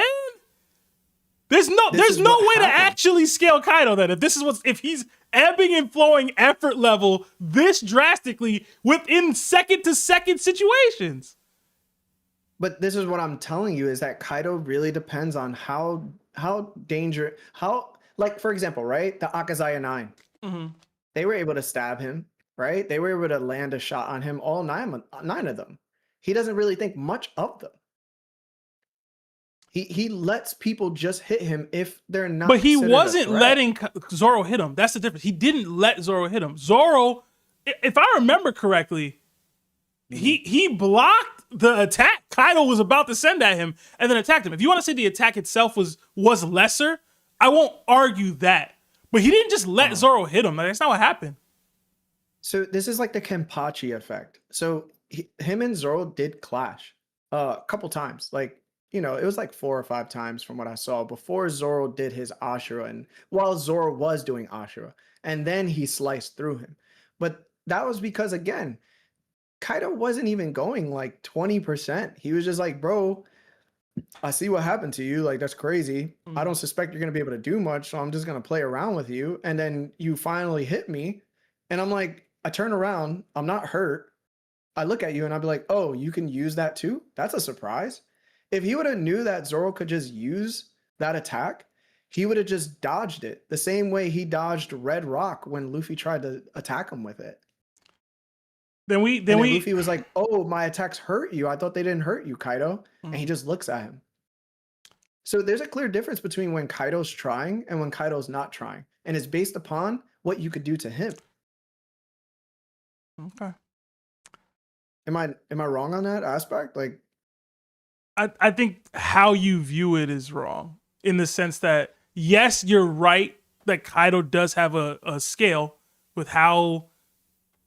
There's no way to actually scale Kaido then. If he's ebbing and flowing effort level this drastically within second to second situations. But this is what I'm telling you, is that Kaido really depends on how like, for example, right? The Akazaya 9. Mm-hmm. They were able to stab him, right? They were able to land a shot on him, all nine of them. He doesn't really think much of them. He lets people just hit him if they're not. But he wasn't letting Zoro hit him. That's the difference. He didn't let Zoro hit him. Zoro, if I remember correctly, he blocked the attack Kaido was about to send at him and then attacked him. If you want to say the attack itself was lesser, I won't argue that. But he didn't just let Zoro hit him. Like, that's not what happened. So this is like the Kenpachi effect. So him and Zoro did clash a couple times. Like, you know, it was like 4 or 5 times from what I saw before Zoro did his Ashura and while Zoro was doing Ashura. And then he sliced through him. But that was because, again, Kaido wasn't even going like 20%. He was just like, bro, I see what happened to you. Like, that's crazy. I don't suspect you're going to be able to do much. So I'm just going to play around with you. And then you finally hit me. And I'm like, I turn around. I'm not hurt. I look at you and I'd be like, oh, you can use that too? That's a surprise. If he would have knew that Zoro could just use that attack, he would have just dodged it the same way he dodged Red Rock when Luffy tried to attack him with it. Then Luffy was like, oh, my attacks hurt you. I thought they didn't hurt you, Kaido. And he just looks at him. So there's a clear difference between when Kaido's trying and when Kaido's not trying. And it's based upon what you could do to him. Okay. Am I wrong on that aspect? Like, I think how you view it is wrong in the sense that, yes, you're right that Kaido does have a scale with how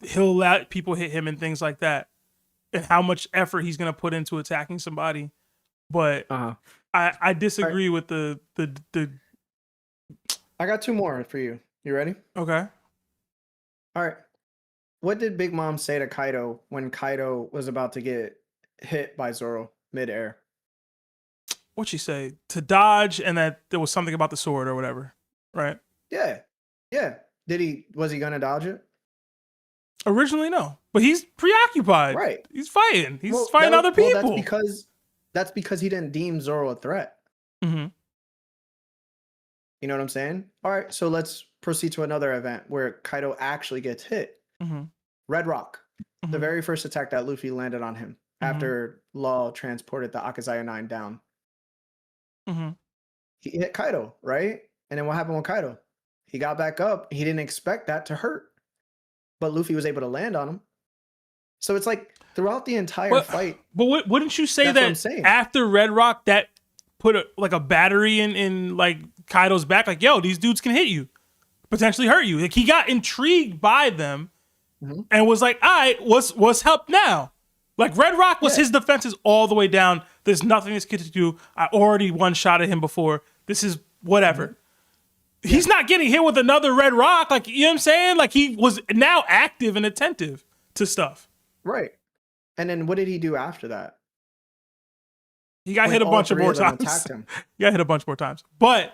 he'll let people hit him and things like that and how much effort he's going to put into attacking somebody. But I disagree with the. I got 2 more for you. You ready? Okay. All right. What did Big Mom say to Kaido when Kaido was about to get hit by Zoro midair? What'd she say? To dodge and that there was something about the sword or whatever, right? Yeah. Yeah. Was he gonna dodge it? Originally, no. But he's preoccupied. Right. He's fighting. He's fighting other people. That's because he didn't deem Zoro a threat. Mm-hmm. You know what I'm saying? All right, so let's proceed to another event where Kaido actually gets hit. Mm-hmm. Red Rock, the very first attack that Luffy landed on him after Law transported the Akazaya 9 down. He hit Kaido, right? And then what happened with Kaido? He got back up. He didn't expect that to hurt, but Luffy was able to land on him. So it's like throughout the entire fight. But wouldn't you say that after Red Rock that put a battery in like Kaido's back? Like, yo, these dudes can hit you, potentially hurt you. Like, he got intrigued by them and was like, all right, what's help now? Like, Red Rock was his defenses all the way down. There's nothing this kid to do. I already one-shotted him before. This is whatever. He's not getting hit with another Red Rock. Like, you know what I'm saying? Like, he was now active and attentive to stuff. Right. And then what did he do after that? He got hit a bunch of more times. He got hit a bunch more times. But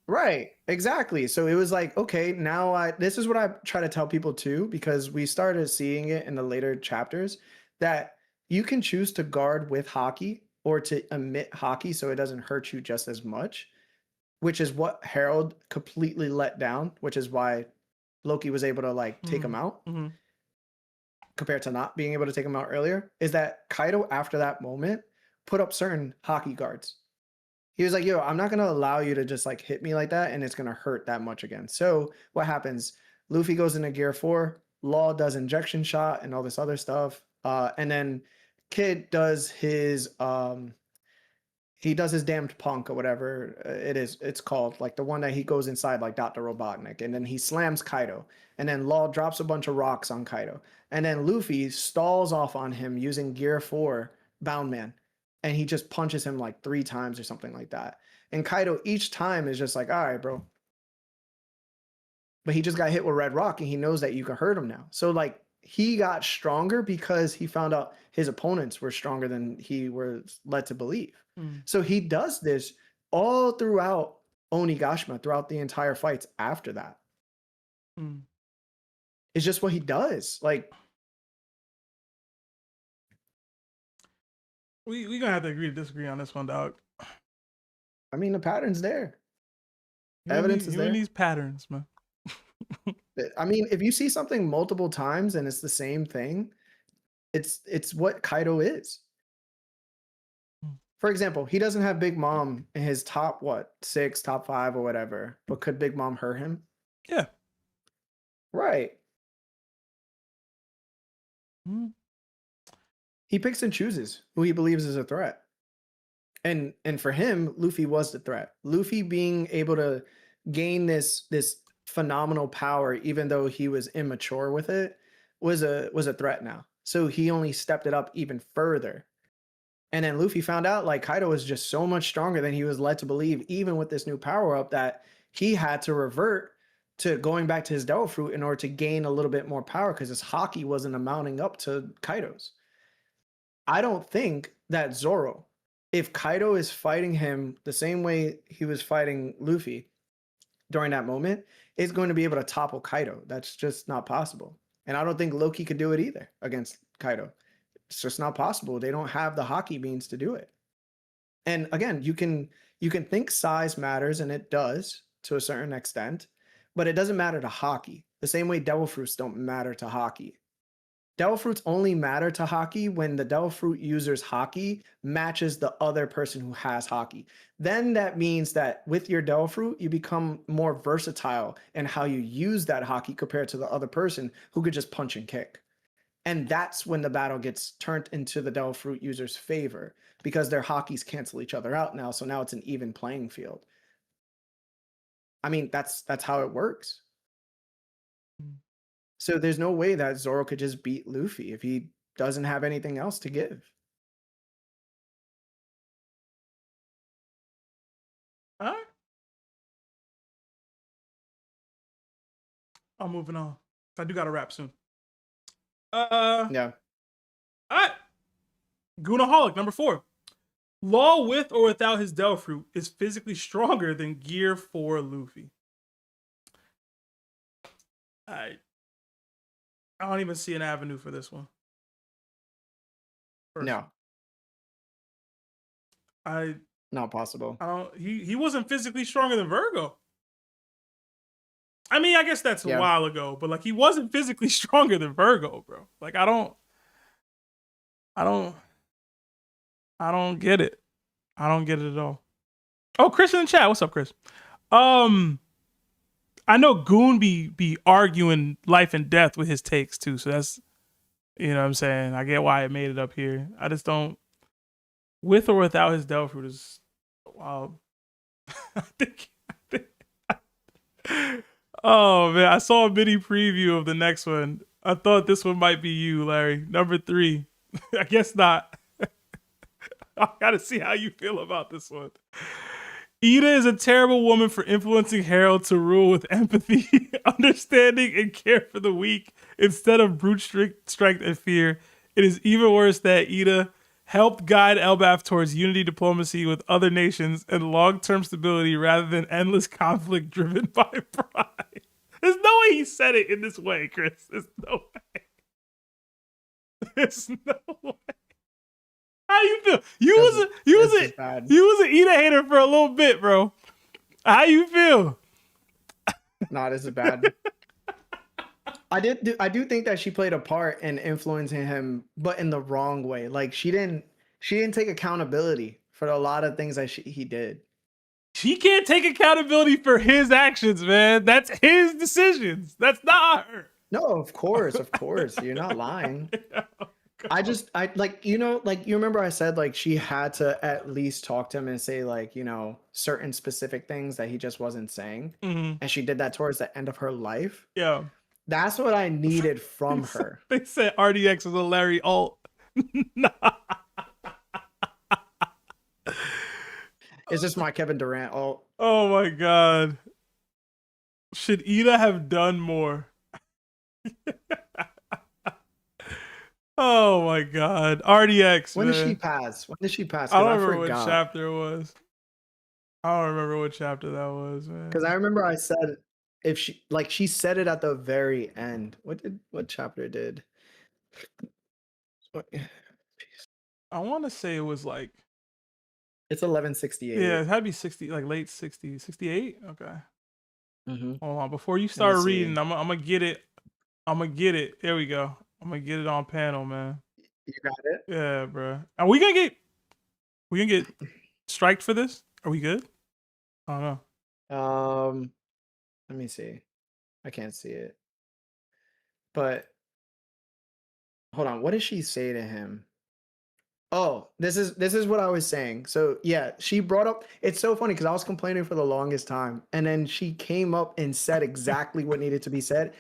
right, exactly. So it was like, okay, now this is what I try to tell people too, because we started seeing it in the later chapters that you can choose to guard with Haki or to emit Haki so it doesn't hurt you just as much, which is what Harold completely let down, which is why Loki was able to like take him out. Compared to not being able to take him out earlier, is that Kaido after that moment put up certain Haki guards. He was like, yo, I'm not going to allow you to just like hit me like that and it's going to hurt that much again. So what happens? Luffy goes into gear 4, Law does injection shot and all this other stuff. And then Kid does his he does his damned punk or whatever it's called, like the one that he goes inside like Dr. Robotnik, and then he slams Kaido, and then Law drops a bunch of rocks on Kaido, and then Luffy stalls off on him using gear 4 Bound Man, and he just punches him like 3 times or something like that, and Kaido each time is just like, all right, bro, but he just got hit with Red Rock and he knows that you can hurt him now. So like he got stronger because he found out his opponents were stronger than he was led to believe. So he does this all throughout Onigashima, throughout the entire fights after that. It's just what he does. Like, we gonna have to agree to disagree on this one, dog. I mean, the pattern's there. Evidence is there. You need these patterns, man. I mean, if you see something multiple times and it's the same thing, it's what Kaido is. For example, he doesn't have Big Mom in his top 6, top 5 or whatever, but could Big Mom hurt him? Yeah. Right. He picks and chooses who he believes is a threat. And for him, Luffy was the threat. Luffy being able to gain this phenomenal power, even though he was immature with it, was a threat now. So he only stepped it up even further. And then Luffy found out like Kaido was just so much stronger than he was led to believe, even with this new power up, that he had to revert to going back to his Devil Fruit in order to gain a little bit more power because his haki wasn't amounting up to Kaido's. I don't think that Zoro, if Kaido is fighting him the same way he was fighting Luffy during that moment, is going to be able to topple Kaido. That's just not possible. And I don't think Loki could do it either against Kaido. It's just not possible. They don't have the hockey beans to do it. And again, you can think size matters, and it does to a certain extent, but it doesn't matter to hockey. The same way devil fruits don't matter to hockey. Devil fruits only matter to hockey when the devil fruit user's hockey matches the other person who has hockey. Then that means that with your devil fruit, you become more versatile in how you use that hockey compared to the other person who could just punch and kick. And that's when the battle gets turned into the devil fruit user's favor because their hockeys cancel each other out now. So now it's an even playing field. I mean, that's how it works. So there's no way that Zoro could just beat Luffy if he doesn't have anything else to give. All right. I'm moving on. I do got to wrap soon. Yeah. All right. Goonaholic, number 4. Law with or without his Devil Fruit is physically stronger than Gear 4 Luffy. I don't even see an avenue for this one. No, I not possible. don't. He wasn't physically stronger than Virgo. I mean, I guess that's a Yeah. while ago, but like he wasn't physically stronger than Virgo, bro. Like I don't get it. I don't get it at all. Oh, Chris in the chat. What's up, Chris? I know Goon be arguing life and death with his takes too. So that's, you know what I'm saying? I get why it made it up here. I just don't, with or without his Devil Fruit is wild. I think oh man, I saw a mini preview of the next one. I thought this one might be you, Larry. Number 3. I guess not. I gotta see how you feel about this one. Ida is a terrible woman for influencing Harold to rule with empathy, understanding, and care for the weak instead of brute strength and fear. It is even worse that Ida helped guide Elbaf towards unity diplomacy with other nations and long-term stability rather than endless conflict driven by pride. There's no way he said it in this way, Chris. There's no way. There's no way. How you feel? You was an Ida hater for a little bit, bro. How you feel? Not as bad. I do think that she played a part in influencing him, but in the wrong way. Like she didn't take accountability for a lot of things that he did. She can't take accountability for his actions, man. That's his decisions. That's not her. No, of course. You're not lying. I like, you remember I said like she had to at least talk to him and say like, certain specific things that he just wasn't saying. Mm-hmm. And she did that towards the end of her life. Yeah. That's what I needed from her. They said RDX is a Larry alt. Nah. It's just my Kevin Durant alt. Oh my God. Should Ida have done more? Oh my God. RDX. When man. did she pass? I don't remember what chapter it was. I don't remember what chapter that was, man. Because I remember I said if she said it at the very end. What chapter did? I want to say it was like it's 1168. Yeah, it had to be 60, like late 60, 68. Okay. Mm-hmm. Hold on. Before you start reading, I'm gonna get it. There we go. I'm gonna get it on panel, man. You got it? Yeah, bro. Are we gonna get striked for this? Are we good? I don't know. Let me see. I can't see it. But hold on. What did she say to him? Oh, this is what I was saying. So yeah, she brought up. It's so funny because I was complaining for the longest time, and then she came up and said exactly what needed to be said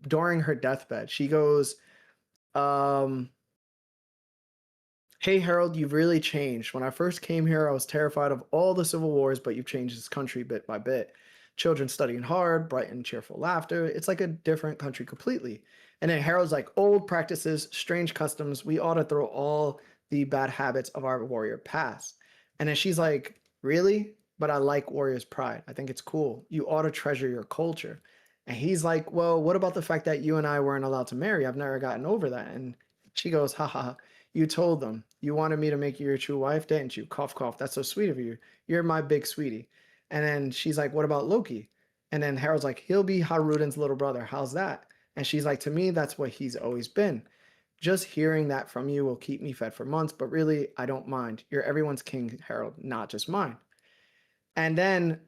during her deathbed. She goes, um, "Hey Harold, you've really changed. When I first came here, I was terrified of all the civil wars, but you've changed this country bit by bit. Children studying hard, bright and cheerful laughter. It's like a different country completely." And then Harold's like, "Old practices, strange customs. We ought to throw all the bad habits of our warrior past." And then she's like, "Really? But I like warrior's pride. I think it's cool. You ought to treasure your culture." And he's like, "Well, what about the fact that you and I weren't allowed to marry? I've never gotten over that." And she goes, "Ha ha. You told them you wanted me to make you your true wife, didn't you? Cough, cough. That's so sweet of you. You're my big sweetie." And then she's like, "What about Loki?" And then Harold's like, "He'll be Haruden's little brother. How's that?" And she's like, "To me, that's what he's always been. Just hearing that from you will keep me fed for months, but really, I don't mind. You're everyone's king, Harold, not just mine." And then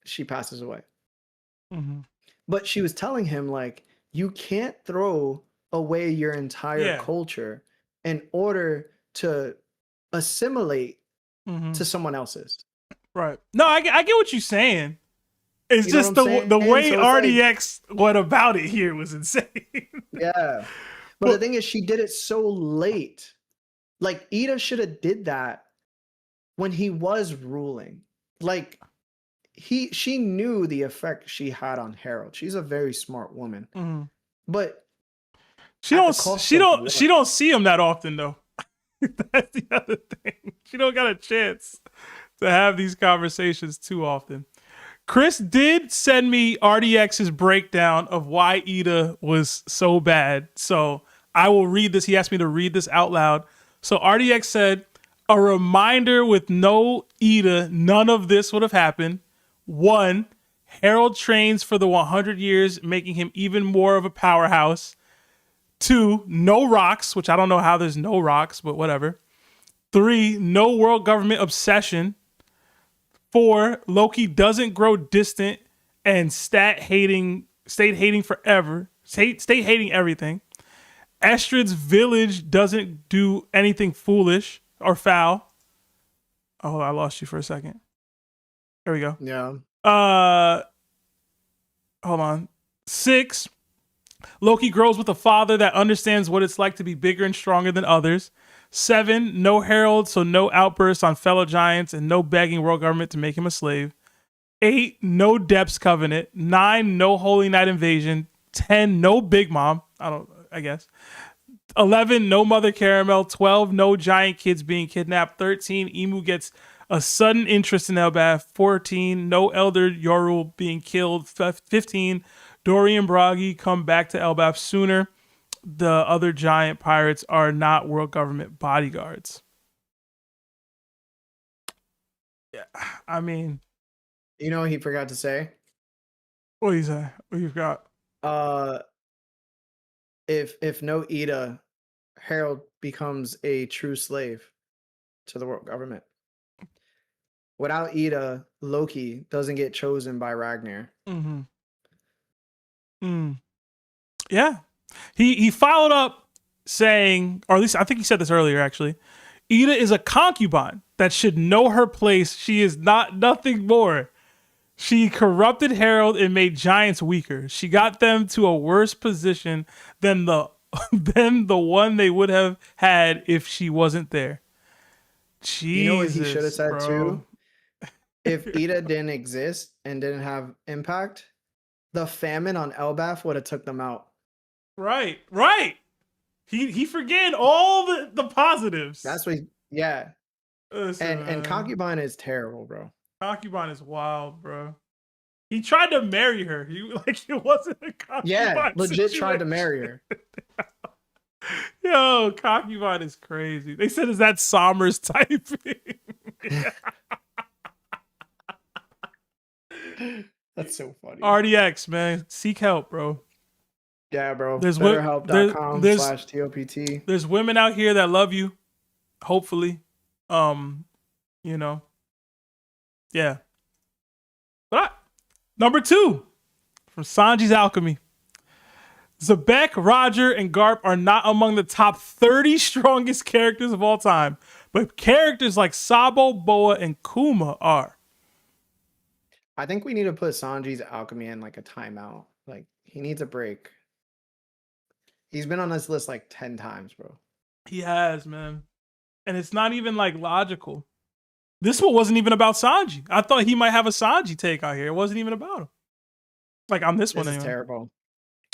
she passes away. Mm-hmm. But she was telling him, like, you can't throw away your entire Yeah. culture in order to assimilate Mm-hmm. to someone else's. Right. No, I get what you're saying. It's You know what just I'm the saying? way So it's like, RDX went about it here was insane. yeah. But the But thing is, she did it so late. Like, Ida should have did that when he was ruling. Like, she knew the effect she had on Harold. She's a very smart woman. mhm. But she at the don't cost she of don't what? she don't see him that often though. That's the other thing. She don't got a chance to have these conversations too often. Chris did send me RDX's breakdown of why Ida was so bad. So I will read this. He asked me to read this out loud. So RDX said, a reminder with no Ida, none of this would have happened. One, Harold trains for the 100 years, making him even more of a powerhouse. Two, no rocks, which I don't know how there's no rocks, but whatever. Three, no world government obsession. Four, Loki doesn't grow distant and stayed hating forever. Stay hating everything. Estrid's village doesn't do anything foolish or foul. Oh, I lost you for a second. There we go. Yeah. Uh, hold on. Six, Loki grows with a father that understands what it's like to be bigger and stronger than others. Seven, no herald, so no outbursts on fellow giants and no begging world government to make him a slave. 8, no Depths Covenant. 9, no Holy Night Invasion. 10, no Big Mom. I guess. 11, no Mother Caramel. 12, no giant kids being kidnapped. 13, Emu gets a sudden interest in Elbaf. 14, no Elder Yorul being killed. 15, Dory and Bragi come back to Elbaf sooner. The other giant pirates are not world government bodyguards. Yeah, I mean, You know what he forgot to say? what do you say? What you got? Uh if no Ida, Harold becomes a true slave to the world government. Without Ida, Loki doesn't get chosen by Ragnar. Mm-hmm. Mm. Yeah. He followed up saying, or at least I think he said this earlier actually. Ida is a concubine that should know her place. She is not nothing more. She corrupted Harold and made giants weaker. She got them to a worse position than the than the one they would have had if she wasn't there. You know what he should have Jesus, said bro. too? If Ida didn't exist and didn't have impact, the famine on Elbaf would have took them out. Right. He forget all the positives. That's what yeah. Listen, And man. concubine is terrible, bro. Concubine is wild, bro. He tried to marry her. He like it wasn't a Yeah, concubine legit tried to situation. marry her. Yo, concubine is crazy. They said is that Somers typing. That's so funny. RDX, man. Seek help, bro. Yeah, bro. There's BetterHelp.com/TOPT. there's women out here that love you. Hopefully. You know. Yeah. But number 2 from Sanji's Alchemy. Xebec, Roger, and Garp are not among the top 30 strongest characters of all time, but characters like Sabo, Boa, and Kuma are. I think we need to put Sanji's alchemy in like a timeout. Like he needs a break. He's been on this list like 10 times, bro. He has, man. And it's not even like logical. This one wasn't even about Sanji. I thought he might have a Sanji take out here. It wasn't even about him. Like on this one, This is anyway. terrible.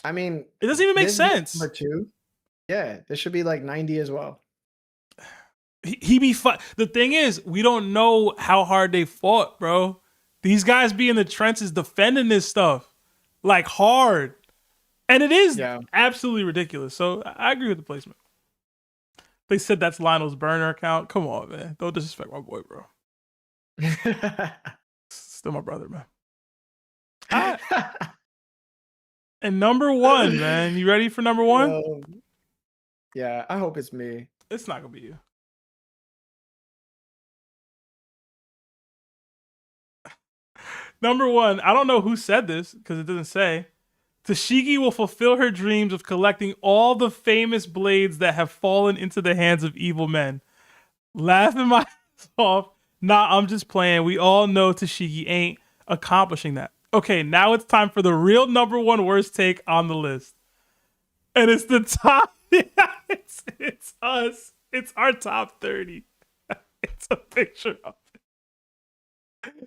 I mean, It doesn't even make this being sense. number 2. Yeah, this should be like 90 as well. He be fun. The thing is, we don't know how hard they fought, bro. These guys be in the trenches defending this stuff like hard. And it is absolutely ridiculous. So I agree with the placement. They said that's Lionel's burner account. Come on, man. Don't disrespect my boy, bro. Still my brother, man. And number 1, man. You ready for number 1? Yeah, I hope it's me. It's not going to be you. Number 1, I don't know who said this because it doesn't say. Tashigi will fulfill her dreams of collecting all the famous blades that have fallen into the hands of evil men. Laughing my ass off. Nah, I'm just playing. We all know Tashigi ain't accomplishing that. Okay, now it's time for the real number 1 worst take on the list. And it's the top. It's us. It's our top 30. It's a picture of it.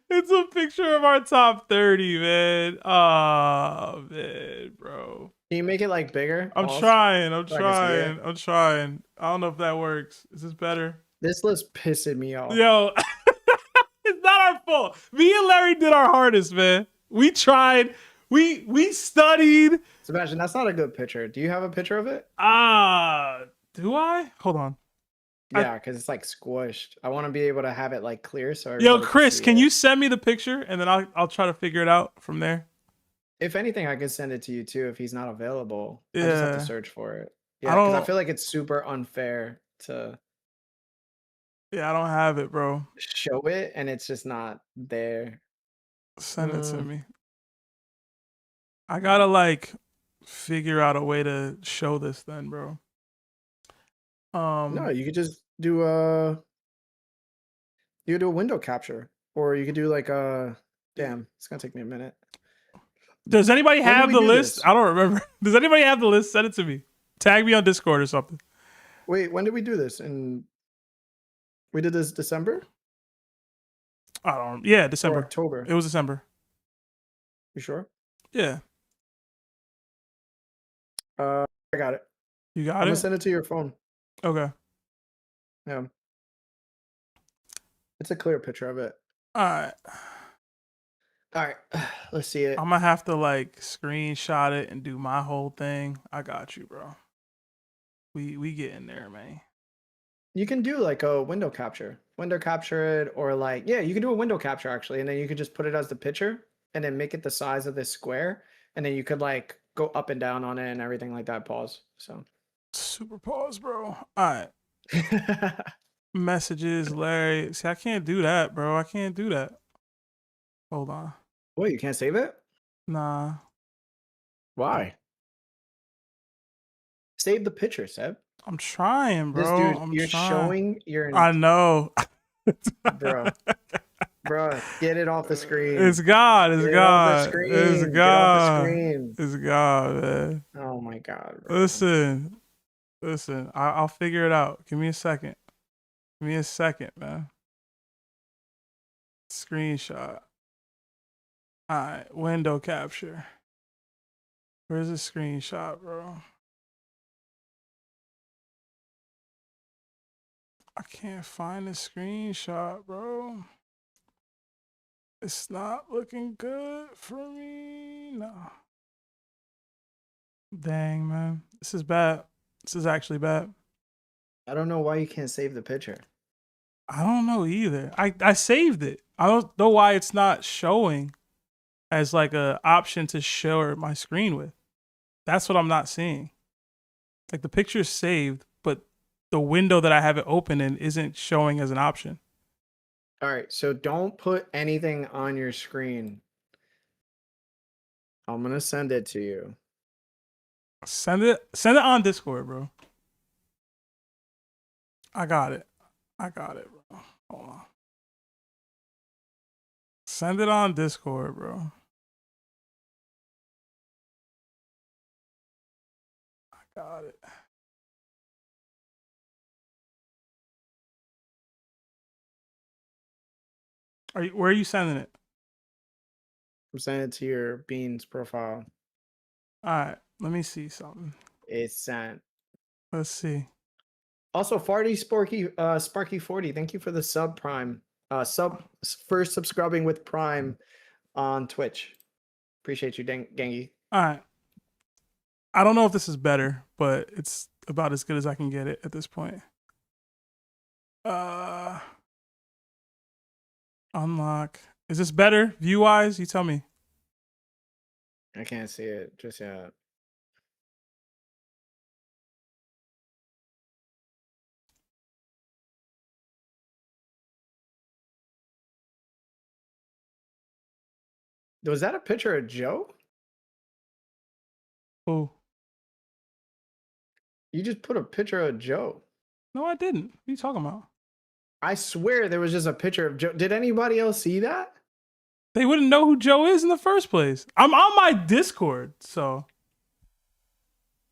It's a picture of our top 30, man. Oh, man, bro. Can you make it like bigger? I'm trying. I don't know if that works. Is this better? This list pissing me off. Yo, it's not our fault. Me and Larry did our hardest, man. We tried. We studied. Sebastian, that's not a good picture. Do you have a picture of it? Do I? Hold on. Yeah, because it's like squished. I want to be able to have it like clear. So yo, Chris, can you send me the picture and then I'll try to figure it out from there. If anything, I could send it to you too if he's not available. Yeah. I just have to search for it. Yeah, because I feel like it's super unfair to. Yeah, I don't have it, bro. Show it and it's just not there. Send it to me. I gotta like figure out a way to show this then, bro. No, you could just do a window capture, or you could do like a. Damn, it's gonna take me a minute. Does anybody have the list? I don't remember. Does anybody have the list? Send it to me. Tag me on Discord or something. Wait, when did we do this? And we did this December? Yeah, December. Or October. It was December. You sure? Yeah. I got it. You got it? I'm gonna send it to your phone. Okay. Yeah. It's a clear picture of it. All right. Let's see it. I'm gonna have to like screenshot it and do my whole thing. I got you, bro. We get in there, man. You can do like a window capture it, or like, yeah, you can do a window capture actually, and then you could just put it as the picture and then make it the size of this square, and then you could like go up and down on it and everything like that. Pause. So super pause, bro. All right. Messages, Larry. See, I can't do that, bro. I can't do that. Hold on. Wait, you can't save it? Nah. Why? Save the picture, Seb. I'm trying, bro. This dude, you're showing your. I know. Bro, get it off the screen. It's God. It's God. It's God. Screen. It's God, man. Oh my God. Bro. Listen. I'll figure it out. Give me a second. Man. Screenshot. All right, window capture. Where's the screenshot, bro? I can't find the screenshot, bro. It's not looking good for me. No. Dang, man. This is bad. This is actually bad. I don't know why you can't save the picture. I don't know either. I saved it. I don't know why it's not showing as like a option to show my screen with. That's what I'm not seeing. Like the picture is saved, but the window that I have it open in isn't showing as an option. All right, so don't put anything on your screen. I'm gonna send it to you. Send it on Discord, bro. I got it, bro. Hold on. Send it on Discord, bro. I got it. Where are you sending it? I'm sending it to your Beans profile. All right, let me see something. It's sent. Let's see. Also, Farty Sparky 40, thank you for the sub Prime. First subscribing with Prime on Twitch. Appreciate you, Gengi. All right. I don't know if this is better, but it's about as good as I can get it at this point. Unlock. Is this better view wise? You tell me. I can't see it just yet. Was that a picture of Joe? Oh. You just put a picture of Joe. No, I didn't. What are you talking about? I swear there was just a picture of Joe. Did anybody else see that? They wouldn't know who Joe is in the first place. I'm on my Discord, so.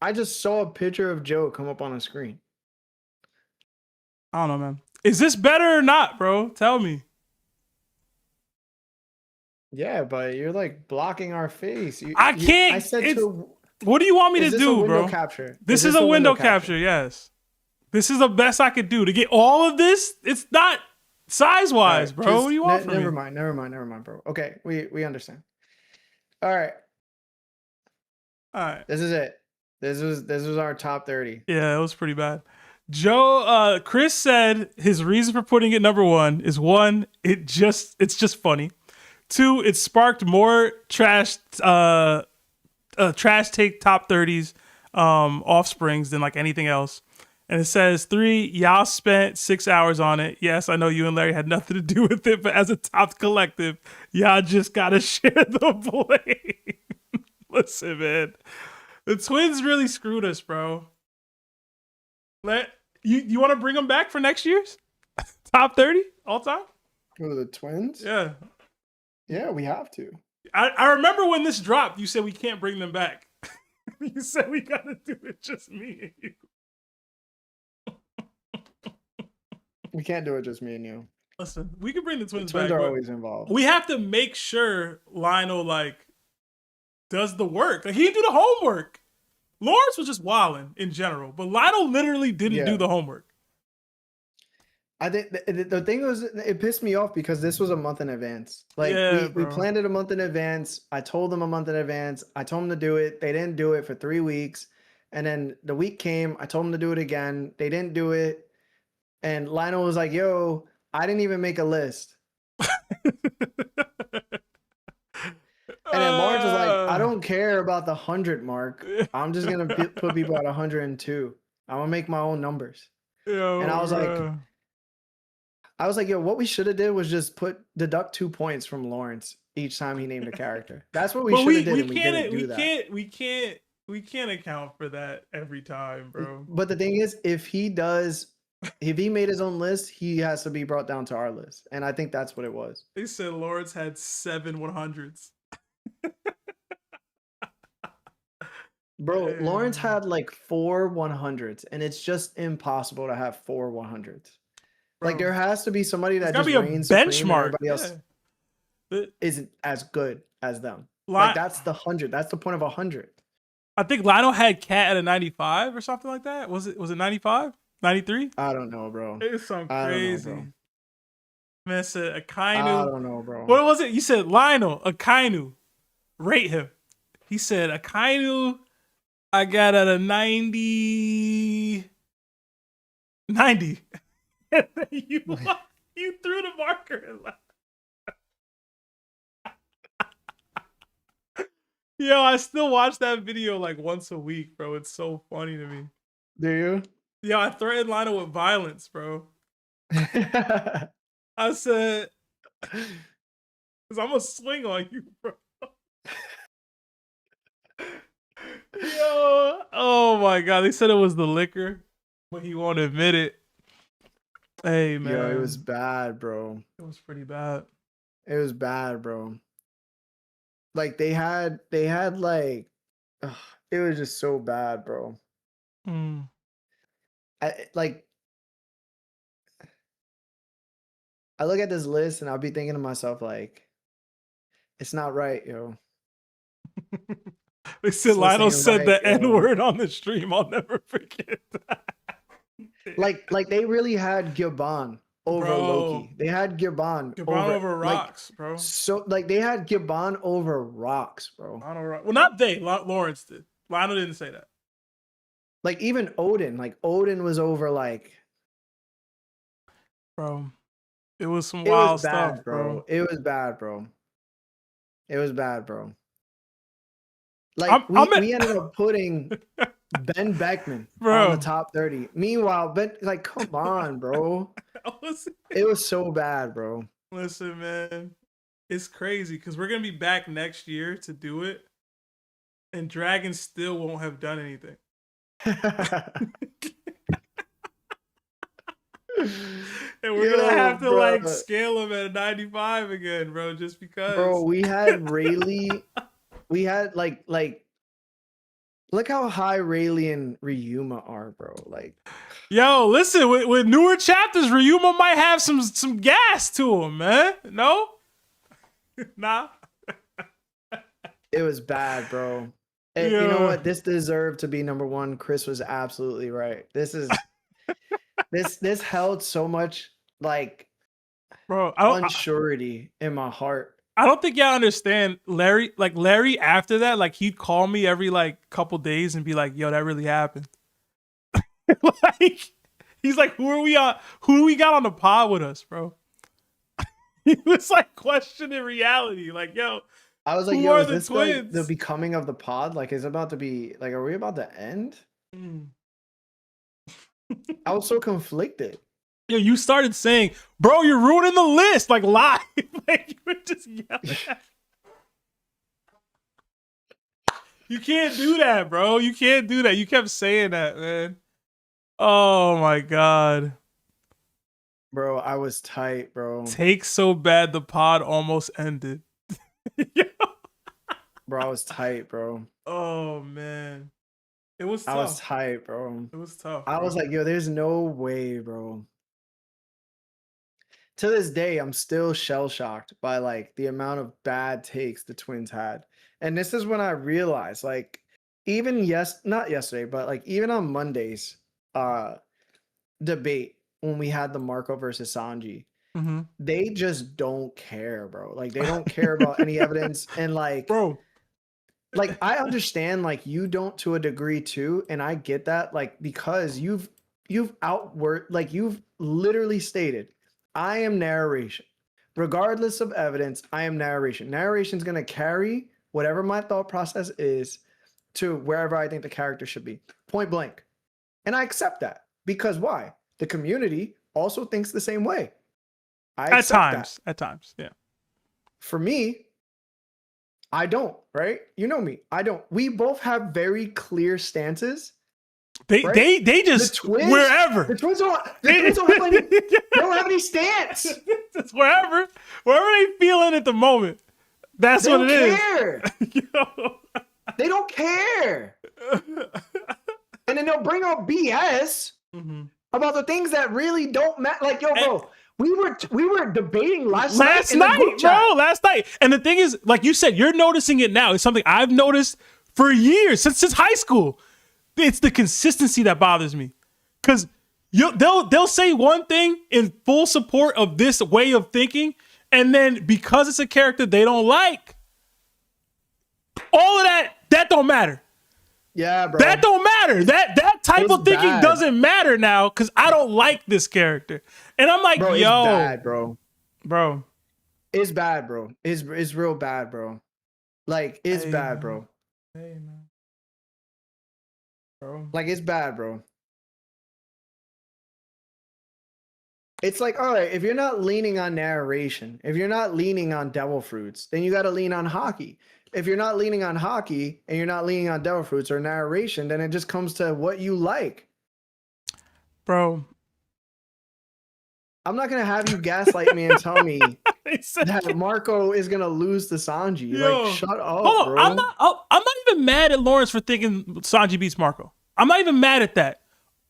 I just saw a picture of Joe come up on a screen. I don't know, man. Is this better or not, bro? Tell me. Yeah, but you're like blocking our face. I can't. I said to. What do you want me to do, bro? Capture? This is a window capture, yes. This is the best I could do to get all of this. It's not size wise, right, bro. What do you want from me? Never mind, bro. Okay, we understand. All right. This is it. This was our top 30. Yeah, it was pretty bad. Joe, Chris said his reason for putting it number 1 is 1, it's just funny. 2, it sparked more trash take top 30s offsprings than like anything else. And it says 3, y'all spent 6 hours on it. Yes, I know you and Larry had nothing to do with it, but as a top collective, y'all just gotta share the blame. Listen, man, the twins really screwed us, bro. You want to bring them back for next year's top 30 all time? Who, the twins? Yeah. Yeah, we have to. I remember when this dropped, you said we can't bring them back. You said we gotta do it just me and you. We can't do it just me and you. Listen, we can bring the twins back. Twins are always involved. We have to make sure Lionel like does the work. Like he didn't do the homework. Lawrence was just wilding in general, but Lionel literally didn't do the homework. I think the thing was, it pissed me off because this was a month in advance. Like we planned it a month in advance. I told them a month in advance. I told them to do it. They didn't do it for 3 weeks. And then the week came. I told them to do it again. They didn't do it. And Lionel was like, yo, I didn't even make a list. And then Lawrence was like, I don't care about the 100 mark. I'm just going to put people at 102. I'm going to make my own numbers. And I was like, yo, what we should have did was just deduct 2 points from Lawrence each time he named a character. That's what we should have did, and we didn't do that. We can't account for that every time, bro. But the thing is, if he made his own list, he has to be brought down to our list. And I think that's what it was. They said Lawrence had 7 100s. Bro, Lawrence had like 4 100s, and it's just impossible to have 4 100s. Bro, like there has to be somebody that just reigns supreme and everybody else isn't as good as them. Like that's the 100. That's the point of 100. I think Lionel had Cat at a 95 or something like that. Was it 95? 93? I don't know, bro. It's something crazy. Know, Man said Akainu. I don't know, bro. What was it? You said Lionel, Akainu. Rate him. He said Akainu, I got at a 90. 90. you threw the marker and left. Yo, I still watch that video like once a week, bro. It's so funny to me. Do you? Yeah, I threatened Lionel with violence, bro. I said, because I'm going to swing on you, bro. Yo, oh my god, they said it was the liquor, but he won't admit it. Hey man, Yo, it was bad, bro. it was pretty bad. It was bad, bro. Like they had like, ugh, it was just so bad, bro. Mm. Like I look at this list and I'll be thinking to myself like, it's not right, yo. They said This list Lionel ain't said right, the yo. N word on the stream. I'll never forget that. Like they really had Gabon over Bro. Loki. They had Gabon over like, rocks, bro. so like they had Gabon over rocks, bro. Well, not they. Lawrence did. Lionel didn't say that. Like even Odin, like Odin was over like, Bro, it was some it was wild bad, stuff, bro. It was bad, bro. It was bad, bro. Like we ended up putting Ben Beckman on the top 30. Meanwhile, Ben, like, come on, bro. It was so bad, bro. Listen, man, it's crazy because we're gonna be back next year to do it, and Dragon still won't have done anything. And we're gonna have to like scale him at a 95 again, bro, just because. Bro, we had Rayleigh. We had like look how high Rayleigh and Ryuma are, bro. Like, yo, listen, with newer chapters, Ryuma might have some gas to him, man. No? Nah. It was bad, bro. And you know what? This deserved to be number one. Chris was absolutely right. This is this held so much like, bro, unsurety in my heart. I don't think y'all understand Larry. Like Larry, after that, like he'd call me every like couple days and be like, "Yo, that really happened." Like he's like, "Who do we got on the pod with us, bro?" He was like questioning reality. Like, yo, I was like, "Yo, is this like the becoming of the pod? Like, is it about to be like, are we about to end?" I was so conflicted. Yo, you started saying, "Bro, you're ruining the list," like live. Like you were just yelling. You can't do that, bro. You can't do that. You kept saying that, man. Oh my god. Bro, I was tight, bro. Take so bad the pod almost ended. Bro, I was tight, bro. Oh man. It was tough. I was tight, bro. It was tough. I was like, yo, there's no way, bro. To this day, I'm still shell-shocked by like the amount of bad takes the twins had. And this is when I realized, like, even not yesterday, but like even on Monday's debate when we had the Marco versus Sanji, they just don't care, bro. Like they don't care about any evidence. And like, bro, like I understand like you don't to a degree too, and I get that, like, because you've literally stated, I am narration. Regardless of evidence, I am narration. Narration's gonna carry whatever my thought process is to wherever I think the character should be. Point blank. And I accept that. Because why? The community also thinks the same way. At times, yeah. For me, I don't, right? You know me. I don't. We both have very clear stances. They just wherever. The twins don't have any stance. It's wherever they feeling at the moment. That's what it is. They don't care. And then they'll bring up BS about the things that really don't matter. Like, yo, bro, we were debating last night, bro. Last night. And the thing is, like you said, you're noticing it now. It's something I've noticed for years, since high school. It's the consistency that bothers me. Because they'll say one thing in full support of this way of thinking, and then because it's a character they don't like, all of that don't matter. Yeah, bro. That don't matter. That type of thinking doesn't matter now because I don't like this character. And I'm like, bro, yo. It's bad, bro. Bro. It's bad, bro. It's real bad, bro. Like, it's bad, bro. Hey, man. Bro. Like, it's bad, bro. It's like, all right, if you're not leaning on narration, if you're not leaning on devil fruits, then you got to lean on hockey. if you're not leaning on hockey and you're not leaning on devil fruits or narration, then it just comes to what you like. Bro, I'm not gonna have you gaslight me and tell me said, that Marco is gonna lose to Sanji. yo, Like, shut up, hold on. bro. I'm not even mad at Lawrence for thinking Sanji beats Marco. I'm not even mad at that.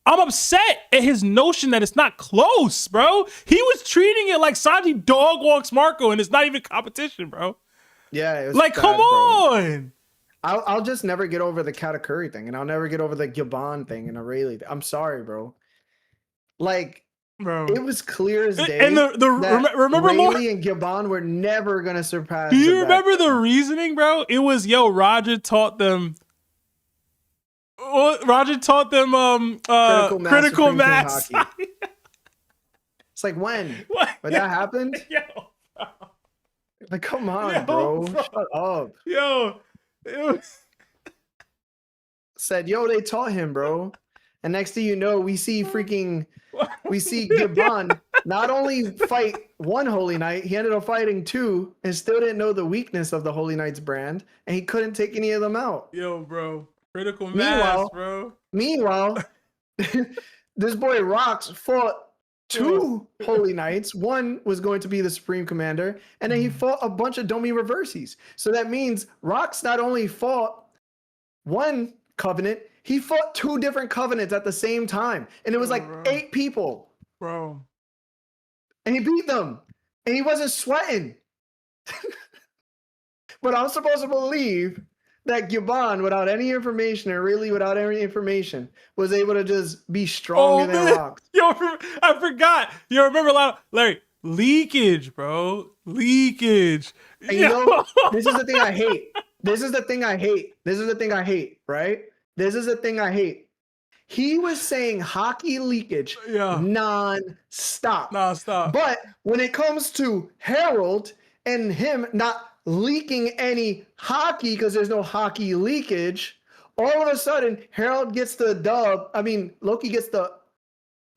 I'm upset at his notion that it's not close, bro. He was treating it like Sanji dog walks Marco, and it's not even competition, bro. Yeah, it was Like, bad, come bro. on. I'll just never get over the Katakuri thing, and I'll never get over the Gabon thing and Aurelia. I'm sorry, bro. Like, Bro. it was clear as day. And remember Rayleigh and Gabon were never gonna surpass. Do you Xebec, remember the bro. reasoning, bro? It was Roger taught them. Roger taught them critical mass. It's like when What? that happened. Yo, Like, come on, Yo, bro. bro. Shut up. yo, it was, Said, yo, they taught him, bro. And next thing you know, we see Gabon not only fight one Holy Knight, he ended up fighting two and still didn't know the weakness of the Holy Knight's brand, and he couldn't take any of them out. Yo, bro, critical mass, bro. Meanwhile, this boy Rocks fought two Holy Knights. One was going to be the Supreme Commander, and then he fought a bunch of Domi Reversies. So that means Rocks not only fought one Covenant, he fought two different Covenants at the same time. And it was like 8 people. Bro. And he beat them. And he wasn't sweating. But I'm supposed to believe that Gabon, without any information, or really without any information, was able to just be stronger than Rocks. Yo, I forgot. Yo, remember, Larry, leakage, bro. Leakage. And you know, this is the thing I hate. This is the thing I hate, right? This is the thing I hate. He was saying hockey leakage non-stop. But when it comes to Harold and him not leaking any hockey because there's no hockey leakage, all of a sudden Harold gets the dub. I mean, Loki gets the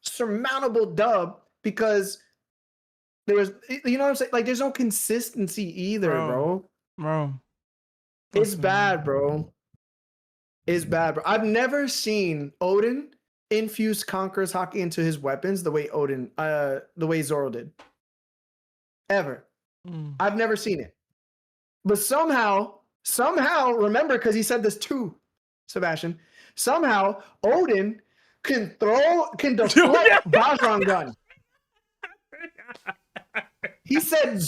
surmountable dub because there was, you know what I'm saying? Like, there's no consistency either, bro. It's bad, bro. It's bad, bro. I've never seen Odin infuse Conqueror's hockey into his weapons the way the way Zoro did. Ever. I've never seen it. But somehow, remember, because he said this too, Sebastian, somehow Odin can deflect Bajrang gun. He said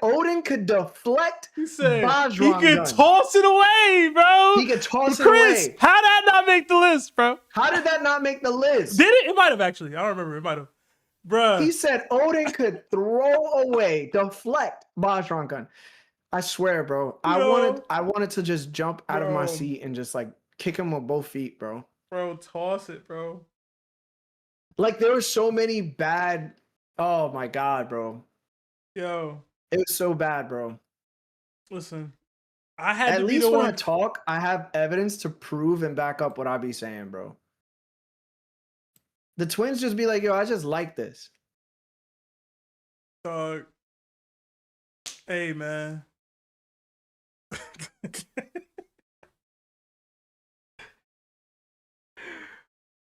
Odin could deflect Bajrang gun. He could toss it away, bro. He could toss it Chris, away. how did that not make the list, bro? How did that not make the list? Did it? It might have actually. I don't remember. It might have. Bruh. He said Odin could deflect Bajrang gun. I swear, bro. I wanted to just jump out of my seat and just like kick him with both feet, bro. Bro, toss it, bro. Like, there were so many bad. Oh my god, bro. Yo. It was so bad, bro. Listen, I had at to least be the when one. I talk, I have evidence to prove and back up what I be saying, bro. The twins just be like, yo, I just like this. Dog. Hey, man.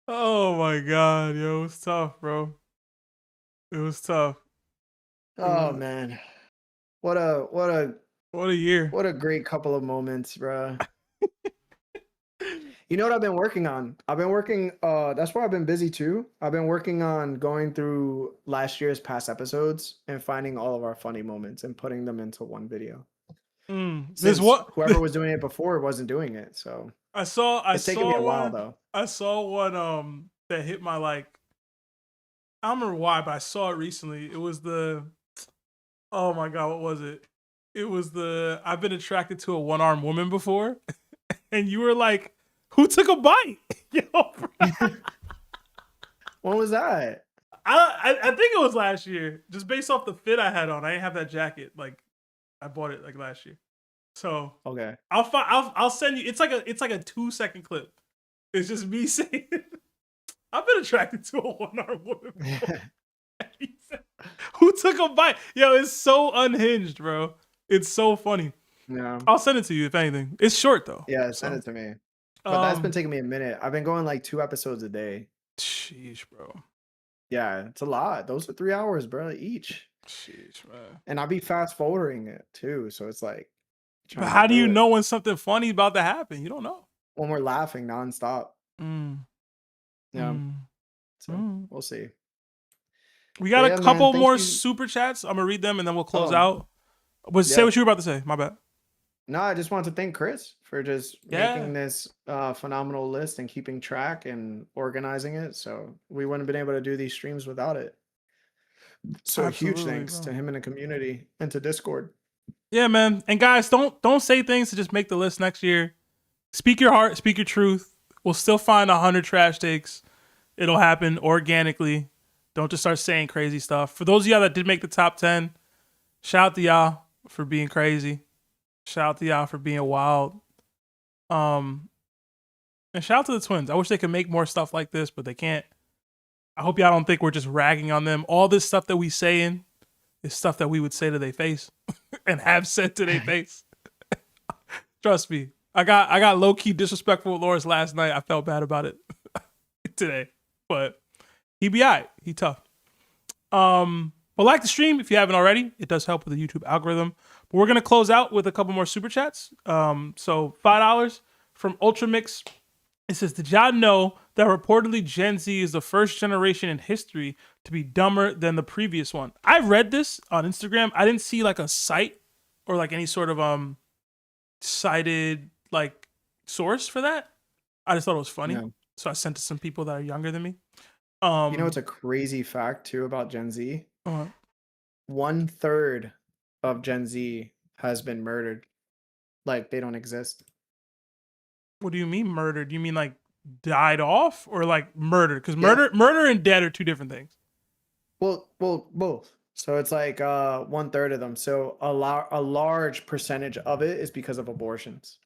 Oh my god, yo, it was tough, bro. It was tough. Oh man. What a year. What a great couple of moments, bro. You know what I've been working on? That's why I've been busy too. I've been working on going through last year's past episodes and finding all of our funny moments and putting them into one video. Whoever was doing it before wasn't doing it, so it's taking me a while though. I saw one that hit my like. I don't remember why, but I saw it recently. It was oh my god, what was it? It was I've been attracted to a one-armed woman before, and you were like, "Who took a bite?" Yo, bro. When was that? I think it was last year. Just based off the fit I had on, I didn't have that jacket. Like, I bought it like last year. So okay, I'll send you. It's like a 2-second clip. It's just me saying, "I've been attracted to a one-armed woman before." Who took a bite? Yo, it's so unhinged, bro. It's so funny. Yeah. I'll send it to you if anything. It's short though. Yeah, send So, it to me. But that's been um, taking me a minute. I've been going like 2 episodes a day. sheesh, bro. Yeah, it's a lot. Those are 3 hours, bro, each. Sheesh, man. And I'll be fast forwarding it too. So it's like trying But to how get do you through it know when something funny about to happen? You don't know. when we're laughing nonstop. Mm, Yeah. mm, So mm. we'll see. We But got a yeah, man, couple thank more you. super chats. I'm gonna read them and then we'll close Oh, out. But say yep. what you were about to say. My bad. No, I just want to thank Chris for just Yeah, making this phenomenal list and keeping track and organizing it. So we wouldn't have been able to do these streams without it. So huge absolutely, thanks bro. to him and the community and to Discord. Yeah, man. And guys, don't say things to just make the list next year. Speak your heart, speak your truth. We'll still find 100 trash takes. It'll happen organically. Don't just start saying crazy stuff. For those of y'all that did make the top 10, shout out to y'all for being crazy. Shout out to y'all for being wild. And shout out to the twins. I wish they could make more stuff like this, but they can't. I hope y'all don't think we're just ragging on them. All this stuff that we saying is stuff that we would say to their face and have said to their face. Trust me. I got low key disrespectful with Loris last night. I felt bad about it today, but he be alright. He tough. But like the stream if you haven't already. It does help with the YouTube algorithm. But we're gonna close out with a couple more super chats. So $5 from Ultramix. It says, did y'all know that reportedly Gen Z is the first generation in history to be dumber than the previous one? I read this on Instagram. I didn't see like a site or like any sort of cited like source for that. I just thought it was funny. Yeah. So I sent it to some people that are younger than me. You know, it's a crazy fact too about Gen Z. Uh, 1/3 of Gen Z has been murdered. Like they don't exist. what do you mean murdered? You mean like died off or like murdered? Because Yeah. murder and dead are two different things. Well, both. So it's like 1/3 of them. So a large percentage of it is because of abortions.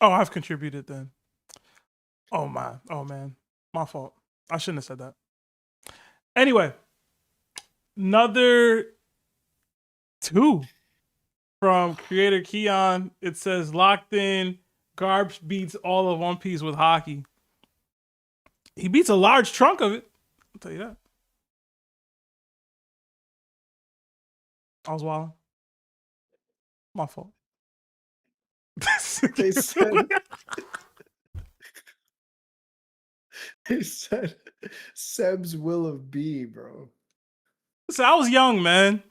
Oh, I've contributed then. Oh man, my fault. I shouldn't have said that. Anyway, another 2 from creator Keon. It says locked in. Garbs beats all of One Piece with hockey. He beats a large chunk of it. I'll tell you that. I was wilding. My fault. They said they said Seb's will of B, bro. So I was young, man.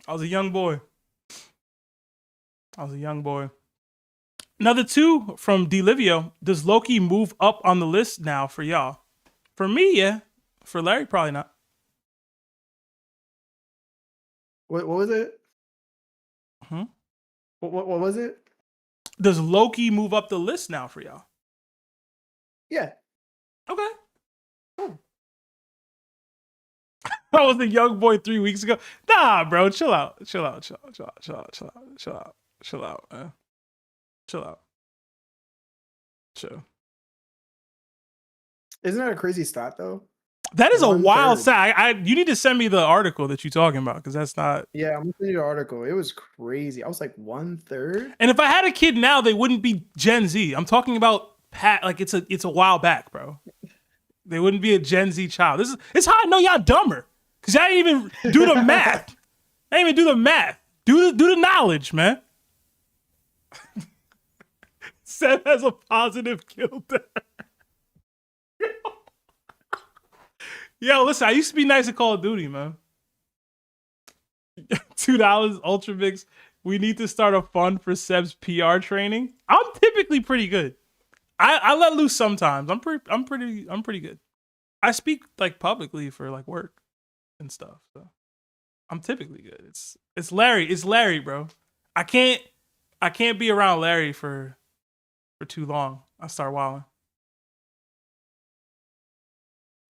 I was a young boy. Another 2 from Delivio. Does Loki move up on the list now for y'all? For me, yeah. For Larry, probably not. What was it? Hmm? What was it? Does Loki move up the list now for y'all? Yeah. Okay. Cool. I was a young boy 3 weeks ago. Nah, bro, chill out, man. Chill. Isn't that a crazy stat though? That is a wild 1/3. stat. You need to send me the article that you're talking about because that's not. Yeah, I'm gonna send you the article. It was crazy. I was like 1/3. And if I had a kid now, they wouldn't be Gen Z. I'm talking about like it's a while back, bro. They wouldn't be a Gen Z child. It's how I know y'all dumber because y'all didn't even do the math. I didn't even do the math. Do the knowledge, man. Seth has a positive kill there. Yo, listen, I used to be nice at Call of Duty, man. $2 Ultra Mix. We need to start a fund for Seb's PR training. I'm typically pretty good. I let loose sometimes. I'm pretty good. I speak like publicly for like work and stuff. So I'm typically good. It's Larry, bro. I can't be around Larry for too long. I start wilding.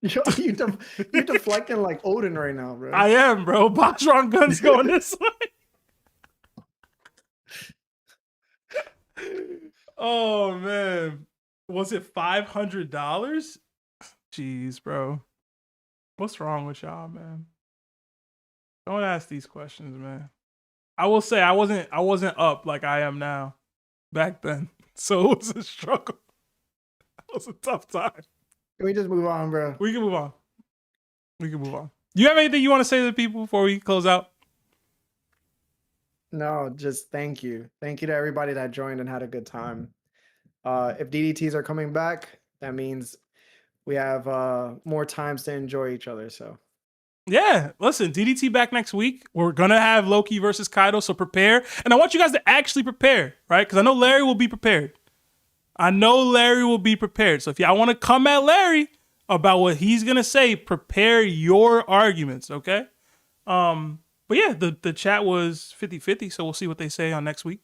Yo, you're deflecting like Odin right now, bro. I am, bro. Botron guns going this way. Oh man. Was it $500? Jeez, bro. What's wrong with y'all, man? Don't ask these questions, man. I will say I wasn't up like I am now back then. So it was a struggle. It was a tough time. Can we just move on, bro? We can move on. You have anything you want to say to the people before we close out? No, just thank you. Thank you to everybody that joined and had a good time. If DDTs are coming back, that means we have more times to enjoy each other. So Yeah, listen, DDT back next week. We're gonna have Loki versus Kaido, so prepare. And I want you guys to actually prepare, right? Because I know Larry will be prepared. So if y'all want to come at Larry about what he's gonna say, prepare your arguments, okay? But yeah, the chat was 50-50, so we'll see what they say on next week.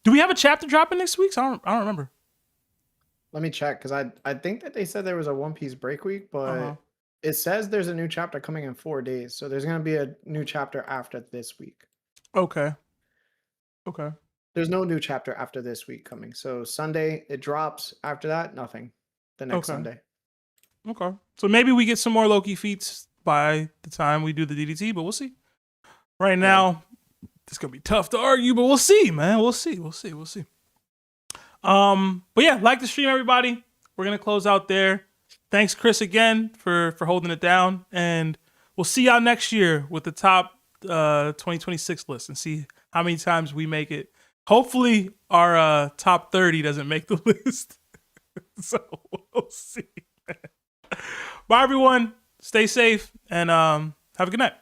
Do we have a chapter dropping next week? I don't remember. let me check because I think that they said there was a One Piece break week, but it says there's a new chapter coming in 4 days. So there's gonna be a new chapter after this week. Okay. There's no new chapter after this week coming. So Sunday it drops. After that, nothing. The next Sunday. Okay. So maybe we get some more Loki feats by the time we do the DDT, but we'll see. Right now, it's gonna be tough to argue, but we'll see, man. We'll see. But yeah, like the stream, everybody. We're gonna close out there. Thanks, Chris, again for holding it down, and we'll see y'all next year with the top 2026 list and see how many times we make it. Hopefully, our top 30 doesn't make the list. So we'll see. Bye, everyone. Stay safe and have a good night.